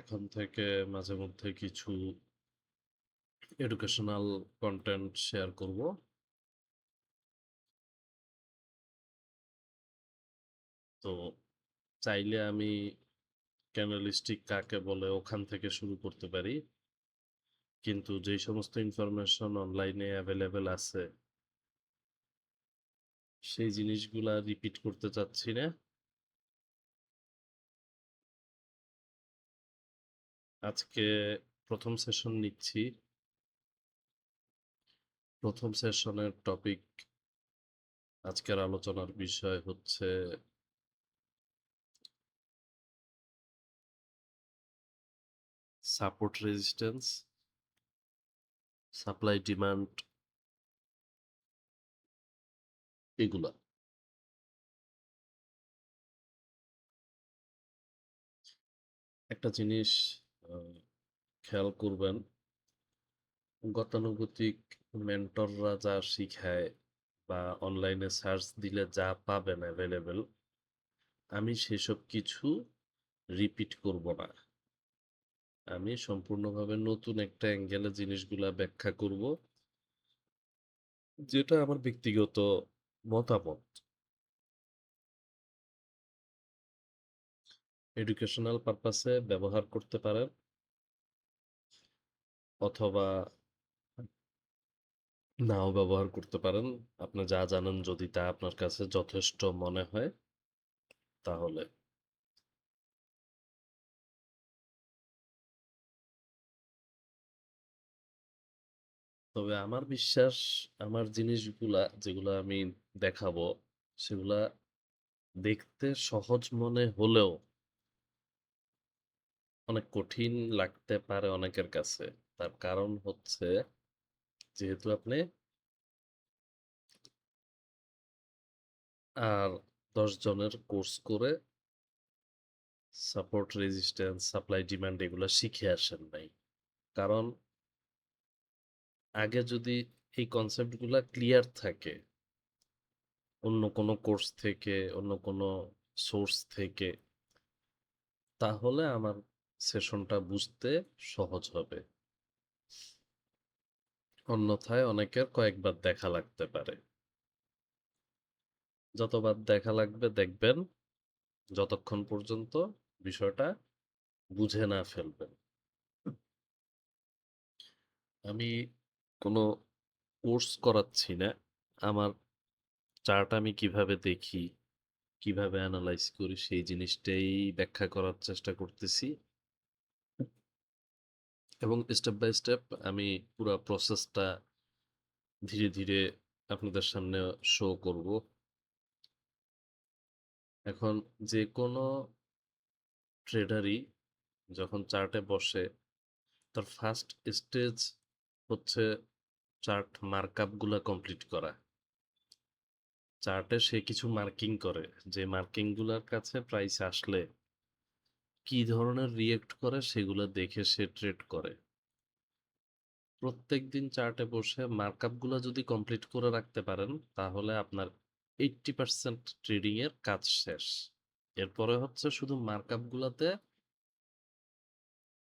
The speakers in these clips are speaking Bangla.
এখন থেকে মাঝে মধ্যে কিছু এডুকেশনাল কন্টেন্ট শেয়ার করব। তো চাইলে আমি ক্যানালিস্টিক কাকে বলে ওখান থেকে শুরু করতে পারি, কিন্তু যেই সমস্ত ইনফরমেশন অনলাইনে অ্যাভেলেবেল আছে সেই জিনিসগুলা রিপিট করতে চাচ্ছি না। আজকে প্রথম সেশন নিচ্ছি। প্রথম সেশনের টপিক, আজকের আলোচনার বিষয় হচ্ছে সাপোর্ট রেজিস্ট্যান্স, সাপ্লাই ডিমান্ড, এগুলা। একটা জিনিস খেয়াল করবেন, গতানুগতিক মেন্টররা যা শিখায় বা অনলাইনে সার্চ দিলে যা পাবেন অ্যাভেলেবেল, আমি সেসব কিছু রিপিট করব না। আমি সম্পূর্ণভাবে নতুন একটা অ্যাঙ্গেলে জিনিসগুলা ব্যাখ্যা করব, যেটা আমার ব্যক্তিগত মতামত। এডুকেশনাল পারপাসে ব্যবহার করতে পারেন, অথবা নাও ব্যবহার করতে পারেন। আপনি যা জানেন যদি তা আপনার কাছে যথেষ্ট মনে হয় তাহলে। তবে আমার বিশ্বাস, আমার জিনিসগুলা যেগুলা আমি দেখাবো সেগুলা দেখতে সহজ মনে হলেও অনেক কঠিন লাগতে পারে অনেকের কাছে। তার কারণ হচ্ছে, যেহেতু আপনি আর 10 জনের কোর্স করে সাপোর্ট রেজিস্ট্যান্স, সাপ্লাই ডিমান্ড এগুলা শিখে আসেন নাই। কারণ আগে যদি এই কনসেপ্টগুলা ক্লিয়ার থাকে অন্য কোনো কোর্স থেকে, অন্য কোনো সোর্স থেকে, তাহলে আমার সেশনটা বুঝতে সহজ হবে। অন্যথায় অনেকের কয়েকবার দেখা লাগতে পারে। যতবার দেখা লাগবে দেখবেন, যতক্ষণ পর্যন্ত বিষয়টা বুঝে না ফেলবেন। আমি কোনো কোর্স করাচ্ছি না। আমার চার্ট আমি কিভাবে দেখি, কিভাবে অ্যানালাইজ করি সেই জিনিসটাই ব্যাখ্যা করার চেষ্টা করতেছি, এবং স্টেপ বাই স্টেপ আমি পুরা প্রসেসটা ধীরে ধীরে আপনাদের সামনে শো করব। এখন যে কোনো ট্রেডারই যখন চার্টে বসে, তার ফার্স্ট স্টেজ হচ্ছে চার্ট মার্কআপগুলা কমপ্লিট করা। চার্টে সে কিছু মার্কিং করে, যে মার্কিংগুলোর কাছে প্রাইস আসলে কি ধরনের রিয়েক্ট করে সেগুলো দেখে সে ট্রেড করে। প্রত্যেকদিন চার্টে বসে মার্কআপগুলো যদি কমপ্লিট করে রাখতে পারেন তাহলে আপনার 80% ট্রেডিং এর কাজ শেষ। এরপরে হচ্ছে শুধু মার্কআপগুলোতে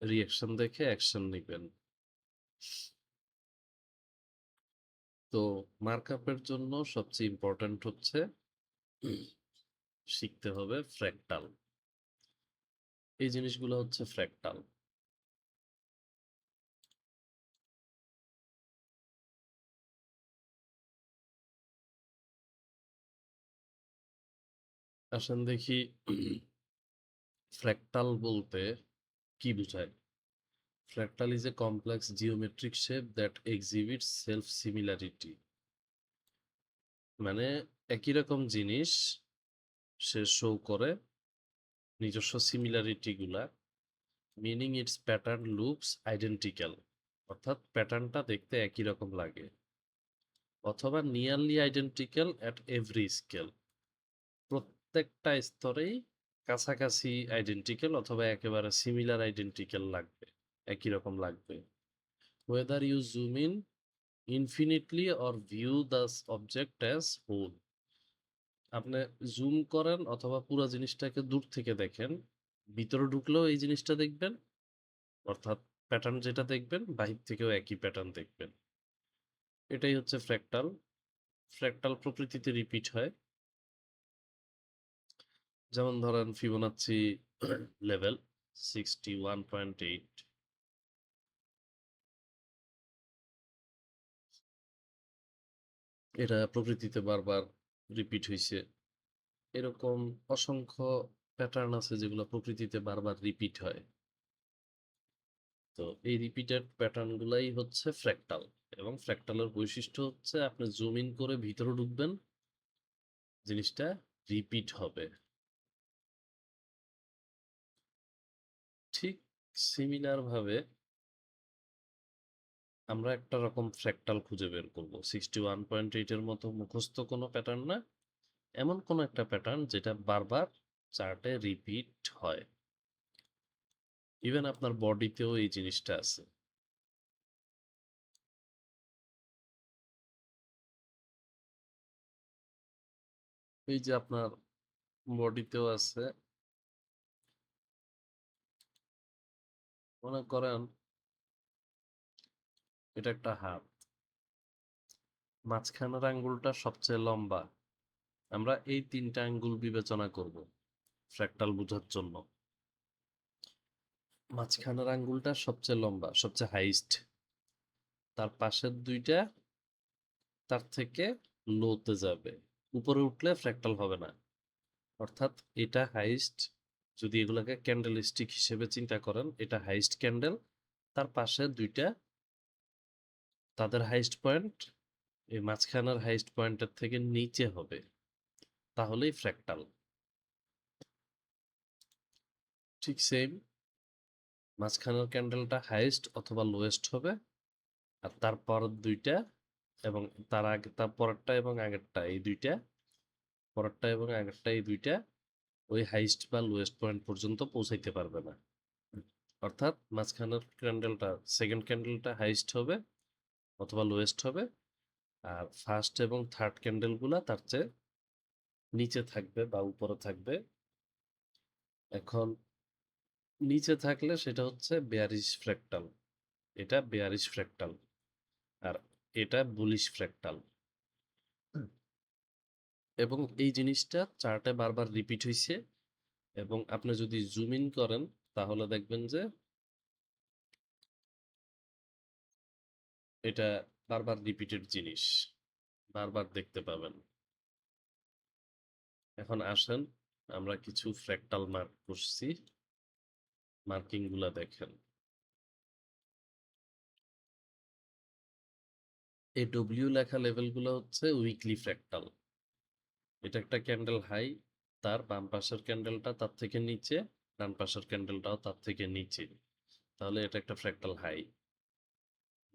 রিঅ্যাকশন দেখে অ্যাকশন নেবেন। তো মার্কআপের জন্য সবচেয়ে ইম্পর্ট্যান্ট হচ্ছে শিখতে হবে ফ্র্যাক্টাল। এই জিনিসগুলো হচ্ছে ফ্র্যাক্টাল। আসেন দেখি ফ্র্যাক্টাল বলতে কি বোঝায়। Fractal is a complex geometric shape that exhibits self-similarity। মানে একই রকম জিনিস সে শো করে নিজস্ব সিমিলারিটি গুলা, meaning it's pattern looks identical, অর্থাৎ প্যাটার্নটা দেখতে একই রকম লাগে, অথবা nearly identical at every scale, প্রত্যেকটা স্তরেই কাছাকাছি আইডেন্টিক্যাল অথবা একেবারে সিমিলার আইডেন্টিক্যাল লাগবে, একই রকম লাগবে। whether you zoom in infinitely or view the object as whole। আপনি জুম করেন অথবা পুরো জিনিসটাকে দূর থেকে দেখেন, ভিতরে ঢুকলেও এই জিনিসটা দেখবেন, অর্থাৎ প্যাটার্ন যেটা দেখবেন বাহির থেকেও একই প্যাটার্ন দেখবেন। এটাই হচ্ছে ফ্র্যাক্টাল। ফ্র্যাক্টাল প্রকৃতিতে রিপিট হয়। যেমন ধরেন ফিবোনাচ্চি লেভেল 61.8, এটা প্রকৃতিতে বারবার রিপিট হইছে। এরকম অসংখ্য প্যাটার্ন আছে যেগুলো প্রকৃতিতে বারবার রিপিট হয়। তো এই রিপিটেড প্যাটার্নগুলাই হচ্ছে ফ্র্যাক্টাল, এবং ফ্র্যাক্টালের বৈশিষ্ট্য হচ্ছে আপনি জুম ইন করে ভিতরে ঢুকবেন, জিনিসটা রিপিট হবে। ঠিক সিমিলার ভাবে আমরা একটা রকম ফ্র্যাক্টাল খুঁজে বের করব। 61.8 এর মতো মুখস্থ কোনো প্যাটার্ন না, এমন কোনো একটা প্যাটার্ন যেটা বারবার চার্টে রিপিট হয়। ইভেন আপনার বডিতেও এই জিনিসটা আছে। এই যে আপনার বডিতেও আছে। মনে করেন এটা একটা হাত, মাঝখানের আঙ্গুলটা সবচেয়ে লম্বা। আমরা এই 3টা আঙ্গুল বিবেচনা করব ফ্র্যাক্টাল বোঝার জন্য। মাঝখানের আঙ্গুলটা সবচেয়ে লম্বা, সবচেয়ে হাইস্ট। তার পাশের 2টা তার থেকে লোতে যাবে। উপরে উঠলে ফ্র্যাক্টাল হবে না। অর্থাৎ এটা হাইস্ট। যদি এগুলোকে ক্যান্ডেল স্টিক হিসেবে চিন্তা করেন, এটা হাইস্ট ক্যান্ডেল, তার পাশে 2টা তাদের হাইস্ট পয়েন্ট এই মাঝখানের হাইস্ট পয়েন্টের থেকে নিচে হবে, তাহলেই ফ্র্যাক্টাল। ঠিক সেম, মাঝখানের ক্যান্ডেলটা হাইস্ট অথবা লোয়েস্ট হবে, আর তারপর 2টা এবং তার আগে তার পরেরটা এবং আগেরটা, এই 2টা পরেরটা এবং আগেরটা, এই 2টা ওই হাইস্ট বা লোয়েস্ট পয়েন্ট পর্যন্ত পৌঁছাইতে পারবে না। অর্থাৎ মাঝখানের ক্যান্ডেলটা, সেকেন্ড ক্যান্ডেলটা হাইস্ট হবে অথবা লোয়েস্ট হবে, আর ফার্স্ট এবং থার্ড ক্যান্ডেলগুলা তার চেয়ে নিচে থাকবে বা উপরে থাকবে। এখন নিচে থাকলে সেটা হচ্ছে বেয়ারিশ ফ্র্যাক্টাল, এটা বেয়ারিশ ফ্র্যাক্টাল, আর এটা বুলিশ ফ্র্যাক্টাল। এবং এই জিনিসটা চার্টে বারবার রিপিট হইছে, এবং আপনি যদি জুম ইন করেন তাহলে দেখবেন যে এটা বারবার রিপিটেড জিনিস, বারবার দেখতে পাবেন। এখন আসেন আমরা কিছু ফ্র্যাক্টাল মার্ক করছি, মার্কিং গুলা দেখেন। এই ডব্লিউ লেখা লেভেলগুলো হচ্ছে উইকলি ফ্র্যাক্টাল। এটা একটা ক্যান্ডেল হাই, তার বাম পাশের ক্যান্ডেলটা তার থেকে নিচে, ডান পাশের ক্যান্ডেলটাও তার থেকে নিচে, তাহলে এটা একটা ফ্র্যাক্টাল হাই।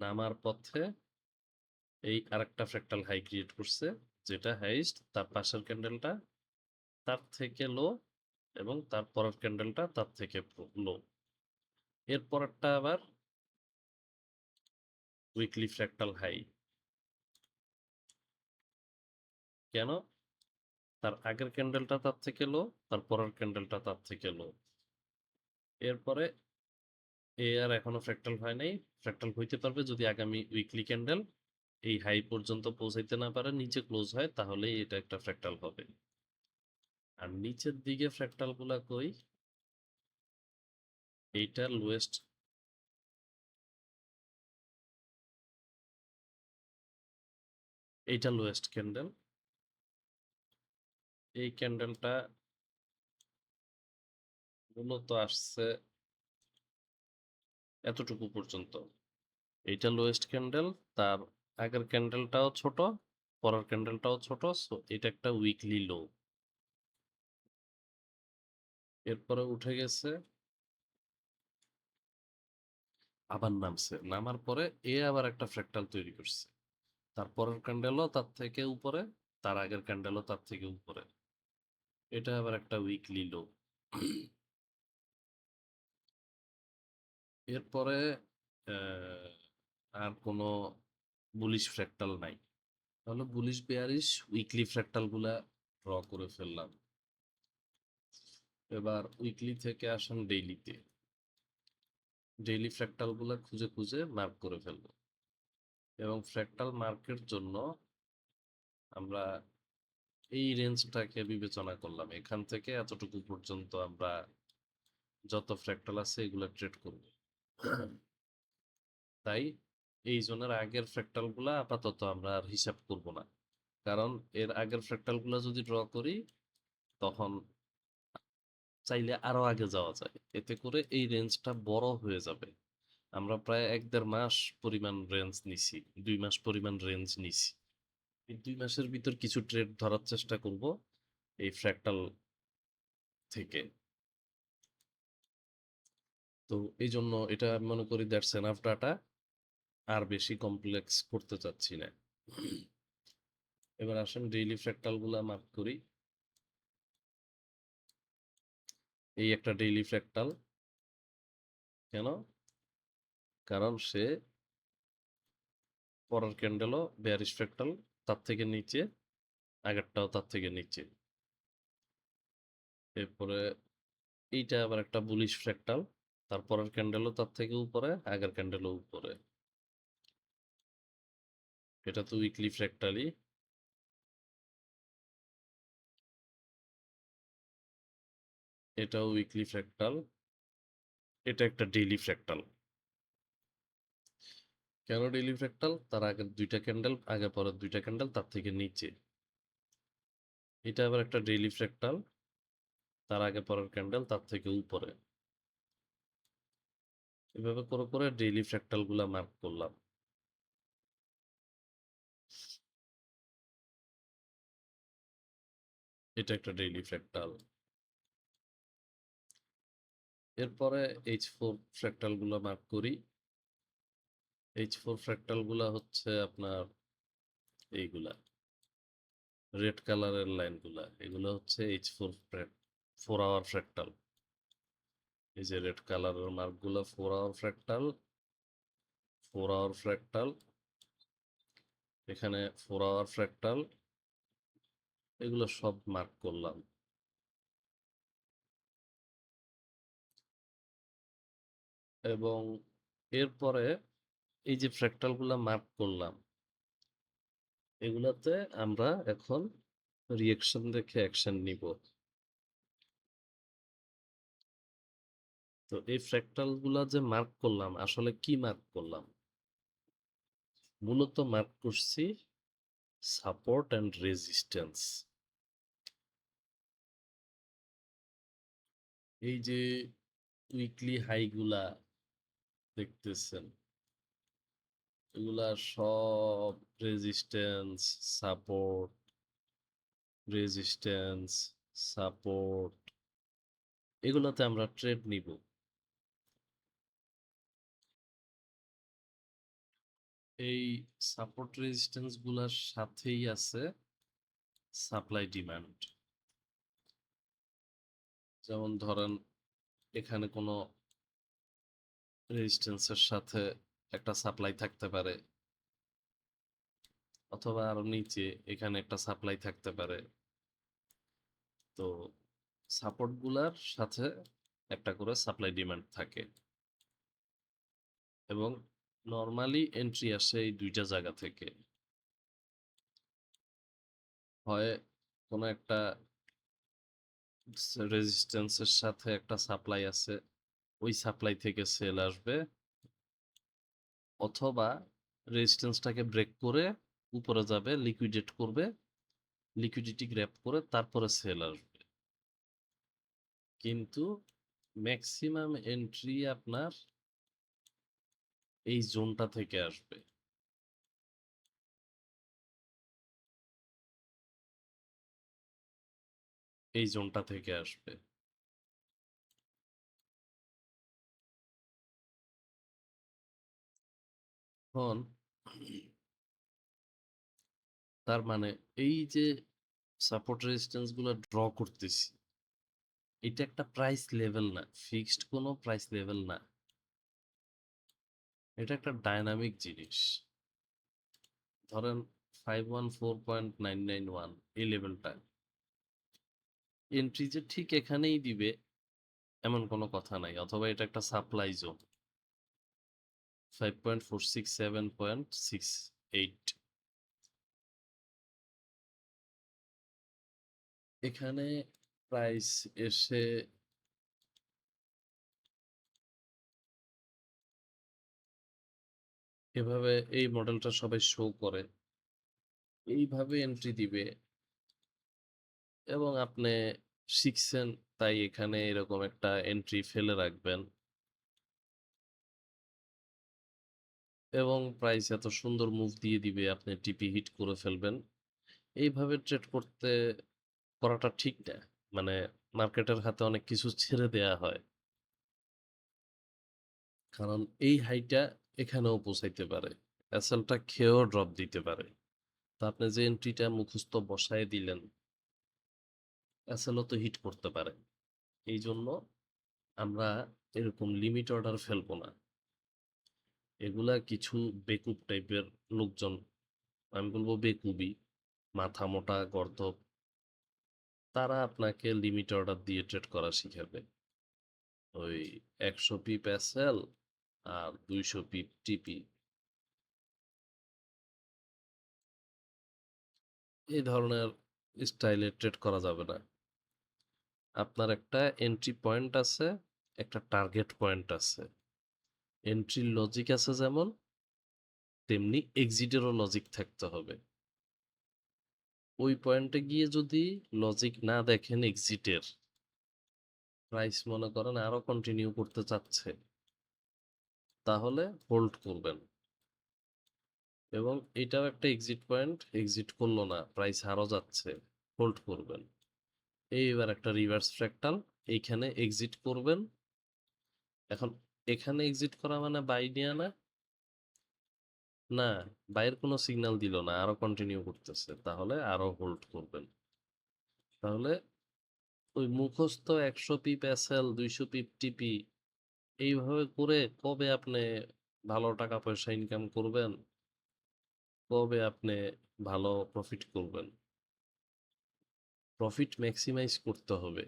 নামার পথে এই আরেকটা ফ্র্যাক্টাল হাই ক্রিয়েট করছে, যেটা হাইস্ট, তার পাশের ক্যান্ডেলটা তার থেকে লো, এবং তার পরের ক্যান্ডেলটা তার থেকে লো। এর পরেরটা আবার উইকলি ফ্র্যাক্টাল হাই। কেন? তার আগের ক্যান্ডেলটা তার থেকে লো, তার পরের ক্যান্ডেলটা তার থেকে লো। এরপরে এ আর এখনো ফ্র্যাক্টাল হয় নাই। ফ্র্যাক্টাল হইতে পারবে যদি আগামী উইকলি ক্যান্ডেল এই হাই পর্যন্ত পৌঁছাইতে না পারে, নিচে ক্লোজ হয়, তাহলেই এটা একটা ফ্র্যাক্টাল হবে। আর নিচের দিকে ফ্র্যাক্টাল গুলা কই? এইটা লোয়েস্ট, এইটা লোয়েস্ট ক্যান্ডেল। এই ক্যান্ডেলটা মূলত আসছে এতটুকু পর্যন্ত। এইটা লোয়েস্ট ক্যান্ডেল, তার আগের ক্যান্ডেলটাও ছোট, পরের ক্যান্ডেলটাও ছোট, সো এটা একটা উইকলি লো। এরপরে উঠে গেছে, আবার নামছে, নামার পরে এ আবার একটা ফ্র্যাক্টাল তৈরি করছে, তার পরের ক্যান্ডেলও তার থেকে উপরে, তার আগের ক্যান্ডেলও তার থেকে উপরে, এটা আবার একটা উইকলি লো। এরপরে আর কোনো বুলিশ ফ্র্যাক্টাল নাই। তাহলে বুলিশ বেয়ারিশ উইকলি ফ্র্যাক্টাল গুলা ড্র করে ফেললাম। এবার উইকলি থেকে আসেন ডেইলিতে। ডেইলি ফ্র্যাক্টালগুলো খুঁজে খুঁজে মার্ক করে ফেলবো এবং ফ্র্যাক্টাল মার্কের জন্য আমরা এই রেঞ্জটাকে বিবেচনা করলাম, এখান থেকে এতটুকু পর্যন্ত আমরা যত ফ্র্যাক্টাল আছে এগুলো ট্রেড করব। তাই এই জোনের আগের ফ্র্যাক্টালগুলো আপাতত আমরা আর হিসাব করব না, কারণ এর আগের ফ্র্যাক্টালগুলো যদি ড্র করি তখন চাইলে আরো আগে যাওয়া যায়, এতে করে এই রেঞ্জটা বড় হয়ে যাবে। আমরা প্রায় 1-1.5 মাস পরিমাণ রেঞ্জ নিছি, 2 মাস পরিমাণ রেঞ্জ নিছি। এই 2 মাসের ভিতর কিছু ট্রেড ধরার চেষ্টা করব এই ফ্র্যাক্টাল থেকে। তো এই জন্য এটা আমি মনে করি দ্যাটস এনাফ ডাটা, আর বেশি কমপ্লেক্স করতে চাচ্ছি না। এবার আসেন ডেইলি ফ্র্যাক্টালগুলো মার্ক করি। এই একটা ডেইলি ফ্র্যাক্টাল, কেন? কারণ সে পরের ক্যান্ডেলও বেয়ারিশ ফ্র্যাক্টাল, তার থেকে নিচে, আগেরটাও তার থেকে নিচে। এরপরে এইটা আবার একটা বুলিশ ফ্র্যাক্টাল, তারপরের ক্যান্ডেলও তার থেকে উপরে, আগের ক্যান্ডেলও উপরে। এটা তো উইকলি ফ্র্যাক্টালই। এটাও উইকলি ফ্র্যাক্টাল, এটা একটা ডেইলি ফ্র্যাক্টাল। কেন ডেইলি ফ্র্যাক্টাল? তার আগের দুইটা ক্যান্ডেল, আগে পরের দুইটা ক্যান্ডেল তার থেকে নিচে। এটা আবার একটা ডেইলি ফ্র্যাক্টাল, তার আগে পরের ক্যান্ডেল তার থেকে উপরে। এভাবে করে করে ডেইলি ফ্র্যাক্টালগুলা মার্ক করলাম। এটা একটা ডেইলি ফ্র্যাক্টাল। এরপরে H4 ফ্র্যাক্টালগুলো মার্ক করি। H4 ফ্র্যাক্টালগুলা হচ্ছে আপনার এইগুলা রেড কালারের লাইনগুলা, এগুলো হচ্ছে H4 4 আওয়ার ফ্র্যাক্টাল। এই যে রেড কালারের মার্কগুলো 4 আওয়ার ফ্র্যাক্টাল, 4 আওয়ার ফ্র্যাক্টাল, এখানে 4 আওয়ার ফ্র্যাক্টাল, এগুলো সব মার্ক করলাম। এবং এরপরে এই যে ফ্র্যাক্টালগুলো মার্ক করলাম, এগুলাতে আমরা এখন রিঅ্যাকশন দেখে অ্যাকশন নিব। তো এই ফ্র্যাক্টালগুলা যে মার্ক করলাম, আসলে কি মার্ক করলাম? মূলত মার্ক করছি সাপোর্ট অ্যান্ড রেজিস্ট্যান্স। এই যে উইকলি হাইগুলা দেখতেছেন, এগুলা সব রেজিস্ট্যান্স, সাপোর্ট, রেজিস্ট্যান্স, সাপোর্ট, এগুলাতে আমরা ট্রেড নিব। এই সাপোর্ট রেজিস্ট্যান্স গুলার সাথেই আছে সাপ্লাই ডিমান্ড। যেমন ধরেন এখানে কোনো রেজিস্ট্যান্সের সাথে একটা সাপ্লাই থাকতে পারে, অথবা আরো নিচে এখানে একটা সাপ্লাই থাকতে পারে। তো সাপোর্ট গুলার সাথে একটা করে সাপ্লাই ডিমান্ড থাকে এবং নর্মালি এন্ট্রি আসে এই দুইটা জায়গা থেকে। হয় কোনো একটা রেজিস্ট্যান্সের সাথে একটা সাপ্লাই আছে, ওই সাপ্লাই থেকে সেল আসবে, অথবা রেজিস্ট্যান্সটাকে ব্রেক করে উপরে যাবে, লিকুইডেট করবে, লিকুইডিটি গ্র্যাব করে তারপরে সেল আসবে। কিন্তু ম্যাক্সিমাম এন্ট্রি আপনার এই জোনটা থেকে আসবে। এই জোনটা থেকে আসবে। এখন তার মানে এই যে সাপোর্ট রেজিস্ট্যান্স গুলো ড্র করতেছি, এটা একটা প্রাইস লেভেল না, ফিক্সড কোনো প্রাইস লেভেল না, এটা একটা ডাইনামিক জিনিস। ধরেন 514.991 এই লেভেলটা এন্ট্রি যে ঠিক এখানেই দিবে এমন কোনো কথা নাই, অথবা এটা একটা সাপ্লাই জোন। 5.467.68 এখানে প্রাইস এসে এভাবে এই মডেলটা সবাই শো করে এইভাবে এন্ট্রি দিবে এবং আপনি শিখছেন তাই এখানে এরকম একটা এন্ট্রি ফেলে রাখবেন এবং প্রাইস এত সুন্দর মুভ দিয়ে দিবে আপনি টিপি হিট করে ফেলবেন এইভাবে ট্রেড করাটা ঠিক না মানে মার্কেটের হাতে অনেক কিছু ছেড়ে দেয়া হয় কারণ এই হাইটা এখানেও পৌঁছাইতে পারে এসএলটা খেয়েও ড্রপ দিতে পারে তা আপনি যে এন্ট্রিটা মুখস্থ বসায় দিলেন এসএলও তো হিট করতে পারে এই জন্য আমরা এরকম লিমিট অর্ডার ফেলবো না এগুলা কিছু বেকুব টাইপের লোকজন আমি বলবো বেকুবই মাথা মোটা গর্দভ তারা আপনাকে লিমিট অর্ডার দিয়ে ট্রেড করা শিখাবে ওই 100 পিপ এসএল আর 200 পিপ টিপি এই ধরনের স্টাইলে ট্রেড করা যাবে না আপনার একটা এন্ট্রি পয়েন্ট আছে একটা টার্গেট পয়েন্ট আছে এন্ট্রির লজিক আছে যেমন তেমনি এক্সিটেরও লজিক থাকতে হবে ওই পয়েন্টে গিয়ে যদি লজিক না দেখেন এক্সিটের প্রাইস মনে করেন আরো কন্টিনিউ করতে চাচ্ছে তাহলে হোল্ড করবেন এবং এটাও একটা এক্সিট পয়েন্ট এক্সিট করলো না প্রাইস আরো যাচ্ছে হোল্ড করবেন এইবার একটা রিভার্স ফ্র্যাক্টাল এইখানে এক্সিট করবেন এখন এখানে এক্সিট করা মানে বাই নিয়ে না না বাইয়ের কোনো সিগন্যাল দিল না আরো কন্টিনিউ করতেছে তাহলে আরো হোল্ড করবেন তাহলে ওই মুখস্থ 100 পিপ এসএল 200 পিপ টিপি এইভাবে করে কবে আপনি ভালো টাকা পয়সা ইনকাম করবেন কবে আপনি ভালো প্রফিট করবেন প্রফিট ম্যাক্সিমাইজ করতে হবে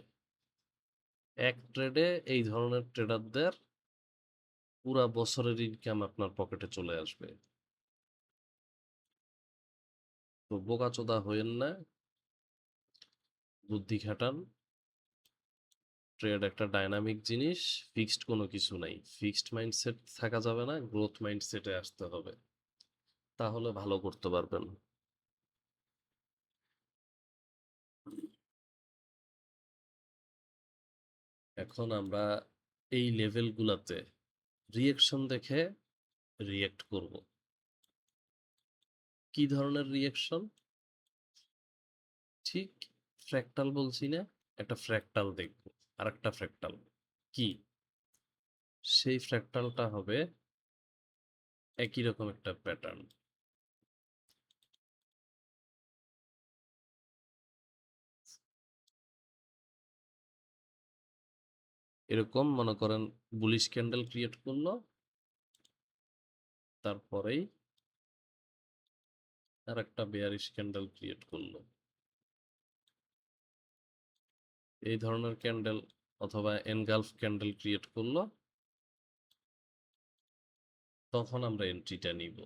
এক ট্রেডে এই ধরনের ট্রেডারদের পুরা বছরের ইনকাম আপনার পকেটে চলে আসবে তো বোকাচোদা হইেন না বুদ্ধি খাটান ট্রেড একটা ডাইনামিক জিনিস ফিক্সড কোনো কিছু নাই ফিক্সড মাইন্ডসেট থাকা যাবে না গ্রোথ মাইন্ডসেটে আসতে হবে তাহলে ভালো করতে পারবেন এখন আমরা এই লেভেলগুলোতে রিয়েকশন দেখে রিয়েক্ট করব কি ধরনের রিয়েকশন ঠিক ফ্র্যাক্টাল বলছি না একটা ফ্র্যাক্টাল দেখব আর একটা ফ্র্যাক্টাল কি সেই ফ্র্যাক্টালটা হবে একই রকম একটা প্যাটার্ন এরকম মনে করেন বুলিশ ক্যান্ডেল ক্রিয়েট করলো তারপরেই আর একটা বেয়ারিশ ক্যান্ডেল ক্রিয়েট করলো এই ধরনের ক্যান্ডেল অথবা এনগালফ ক্যান্ডেল ক্রিয়েট করলো তখন আমরা এন্ট্রিটা নিব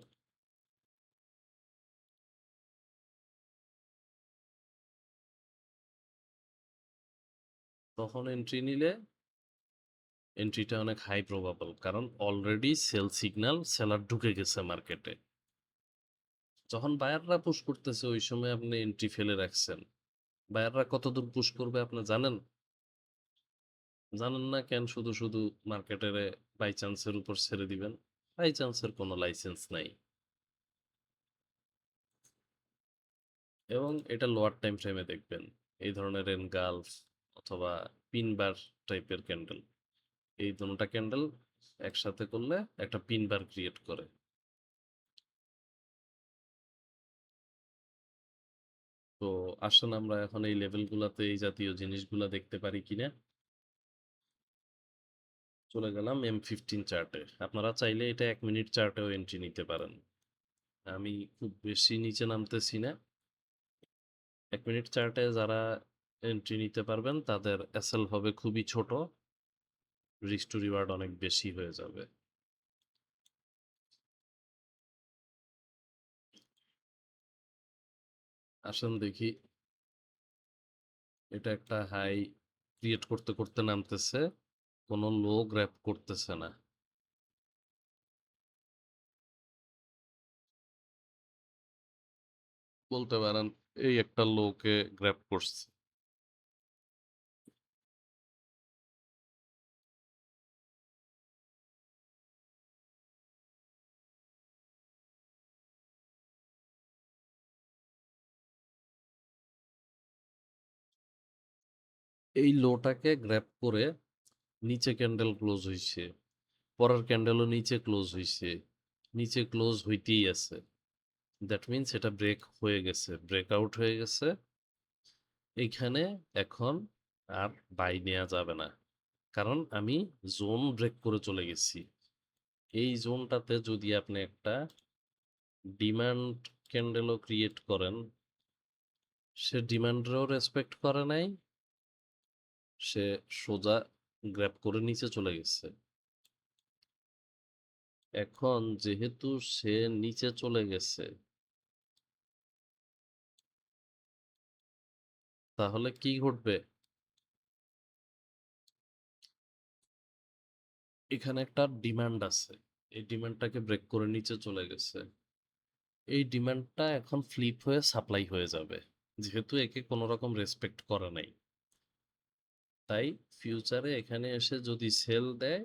তখন এন্ট্রি নিলে এন্ট্রিটা অনেক হাই প্রবাবল কারণ অলরেডি সেল সিগন্যাল সেলার ঢুকে গেছে মার্কেটে যখন বায়াররা পুশ করতেছে ওই সময় আপনি এন্ট্রি ফেলে রাখছেন বায়াররা কতদূর পুশ করবে আপনি জানেন জানেন না কেন শুধু শুধু মার্কেটের বাই চান্সের উপর ছেড়ে দিবেন বাই চান্সের কোনো লাইসেন্স নাই এবং এটা লোয়ার টাইম ফ্রেমে দেখবেন এই ধরনের এনগালফ অথবা পিন বার টাইপের ক্যান্ডেল এই দুটোটা ক্যান্ডেল একসাথে করলে একটা পিন বার ক্রিয়েট করে তো আসুন আমরা এখন এই লেভেলগুলোতে এই জাতীয় জিনিসগুলো দেখতে পারি কিনা চলে গেলাম M15 চার্টে আপনারা চাইলে এটা 1 মিনিট চার্টেও এন্ট্রি নিতে পারেন আমি খুব বেশি নিচে নামতেছি না 1 মিনিট চার্টে যারা এন্ট্রি নিতে পারবেন তাদের এসএল হবে খুবই ছোট রিস্ক টু রিওয়ার্ড অনেক বেশি হয়ে যাবে আসেন দেখি, এটা একটা হাই ক্রিয়েট করতে করতে নামতেছে, কোনো লো গ্র্যাব করতেছে না। বলতে পারেন এই একটা লোকে গ্র্যাব করছে। এই লোটাকে গ্র্যাব করে নিচে ক্যান্ডেল ক্লোজ হইছে, পরের ক্যান্ডেলও নিচে ক্লোজ হইছে, নিচে ক্লোজ হইতেই আছে। দ্যাট মিনস এটা ব্রেক হয়ে গেছে, ব্রেকআউট হয়ে গেছে। এইখানে এখন আর বাই নেওয়া যাবে না, কারণ আমি জোন ব্রেক করে চলে গেছি। এই জোনটাতে যদি আপনি একটা ডিমান্ড ক্যান্ডেলও ক্রিয়েট করেন, সে ডিমান্ডেরও রেসপেক্ট করে নাই, সে সোজা গ্র্যাব করে নিচে চলে গেছে। এখন যেহেতু সে নিচে চলে গেছে, তাহলে কি ঘটবে? এখানে একটা ডিমান্ড আছে, এই ডিমান্ডটাকে ব্রেক করে নিচে চলে গেছে। এই ডিমান্ডটা এখন ফ্লিপ হয়ে সাপ্লাই হয়ে যাবে, যেহেতু একে কোনো রকম রেসপেক্ট করে নাই। তাই ফিউচারে এখানে এসে যদি সেল দেয়,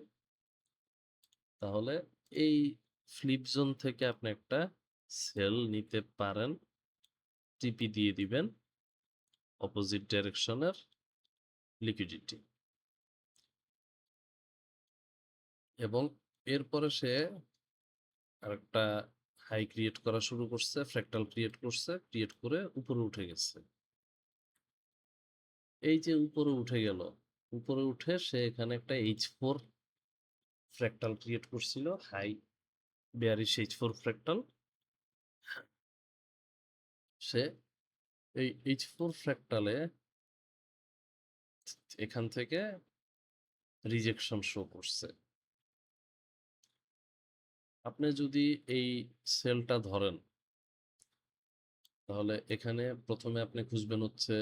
তাহলে এই ফ্লিপ জোন থেকে আপনি একটা সেল নিতে পারেন, টিপি দিয়ে দিবেন অপোজিট ডাইরেকশনের লিকুইডিটি, এবং এরপরে সে আরেকটা হাই ক্রিয়েট করা শুরু করছে, ফ্র্যাক্টাল ক্রিয়েট করছে, ক্রিয়েট করে উপরে উঠে গেছে। এই যে উপরে উঠে গেল, উপরে উঠে সে এখানে একটা H4 ফ্র্যাক্টাল ক্রিয়েট করছিল, হাই বেয়ারিশ H4 ফ্র্যাক্টাল। সে এই H4 ফ্র্যাক্টালে এখান থেকে রিজেকশন শো করছে। আপনি যদি এই সেলটা ধরেন, তাহলে এখানে প্রথমে আপনি খুঁজবেন হচ্ছে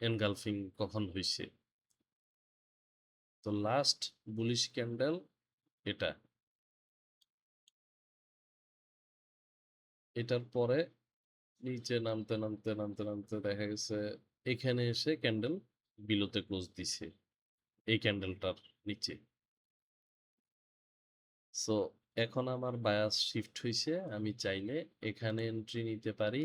এনগালফিং কখন হয়েছে। তো লাস্ট বুলিশ ক্যান্ডেল এটা, এটার পরে নিচে নামতে নামতে নামতে নামতে দেখা গেছে এখানে এসে ক্যান্ডেল বিলোতে ক্লোজ দিছে, এই ক্যান্ডেলটার নিচে। সো এখন আমার বায়াস শিফট হয়েছে, আমি চাইলে এখানে এন্ট্রি নিতে পারি।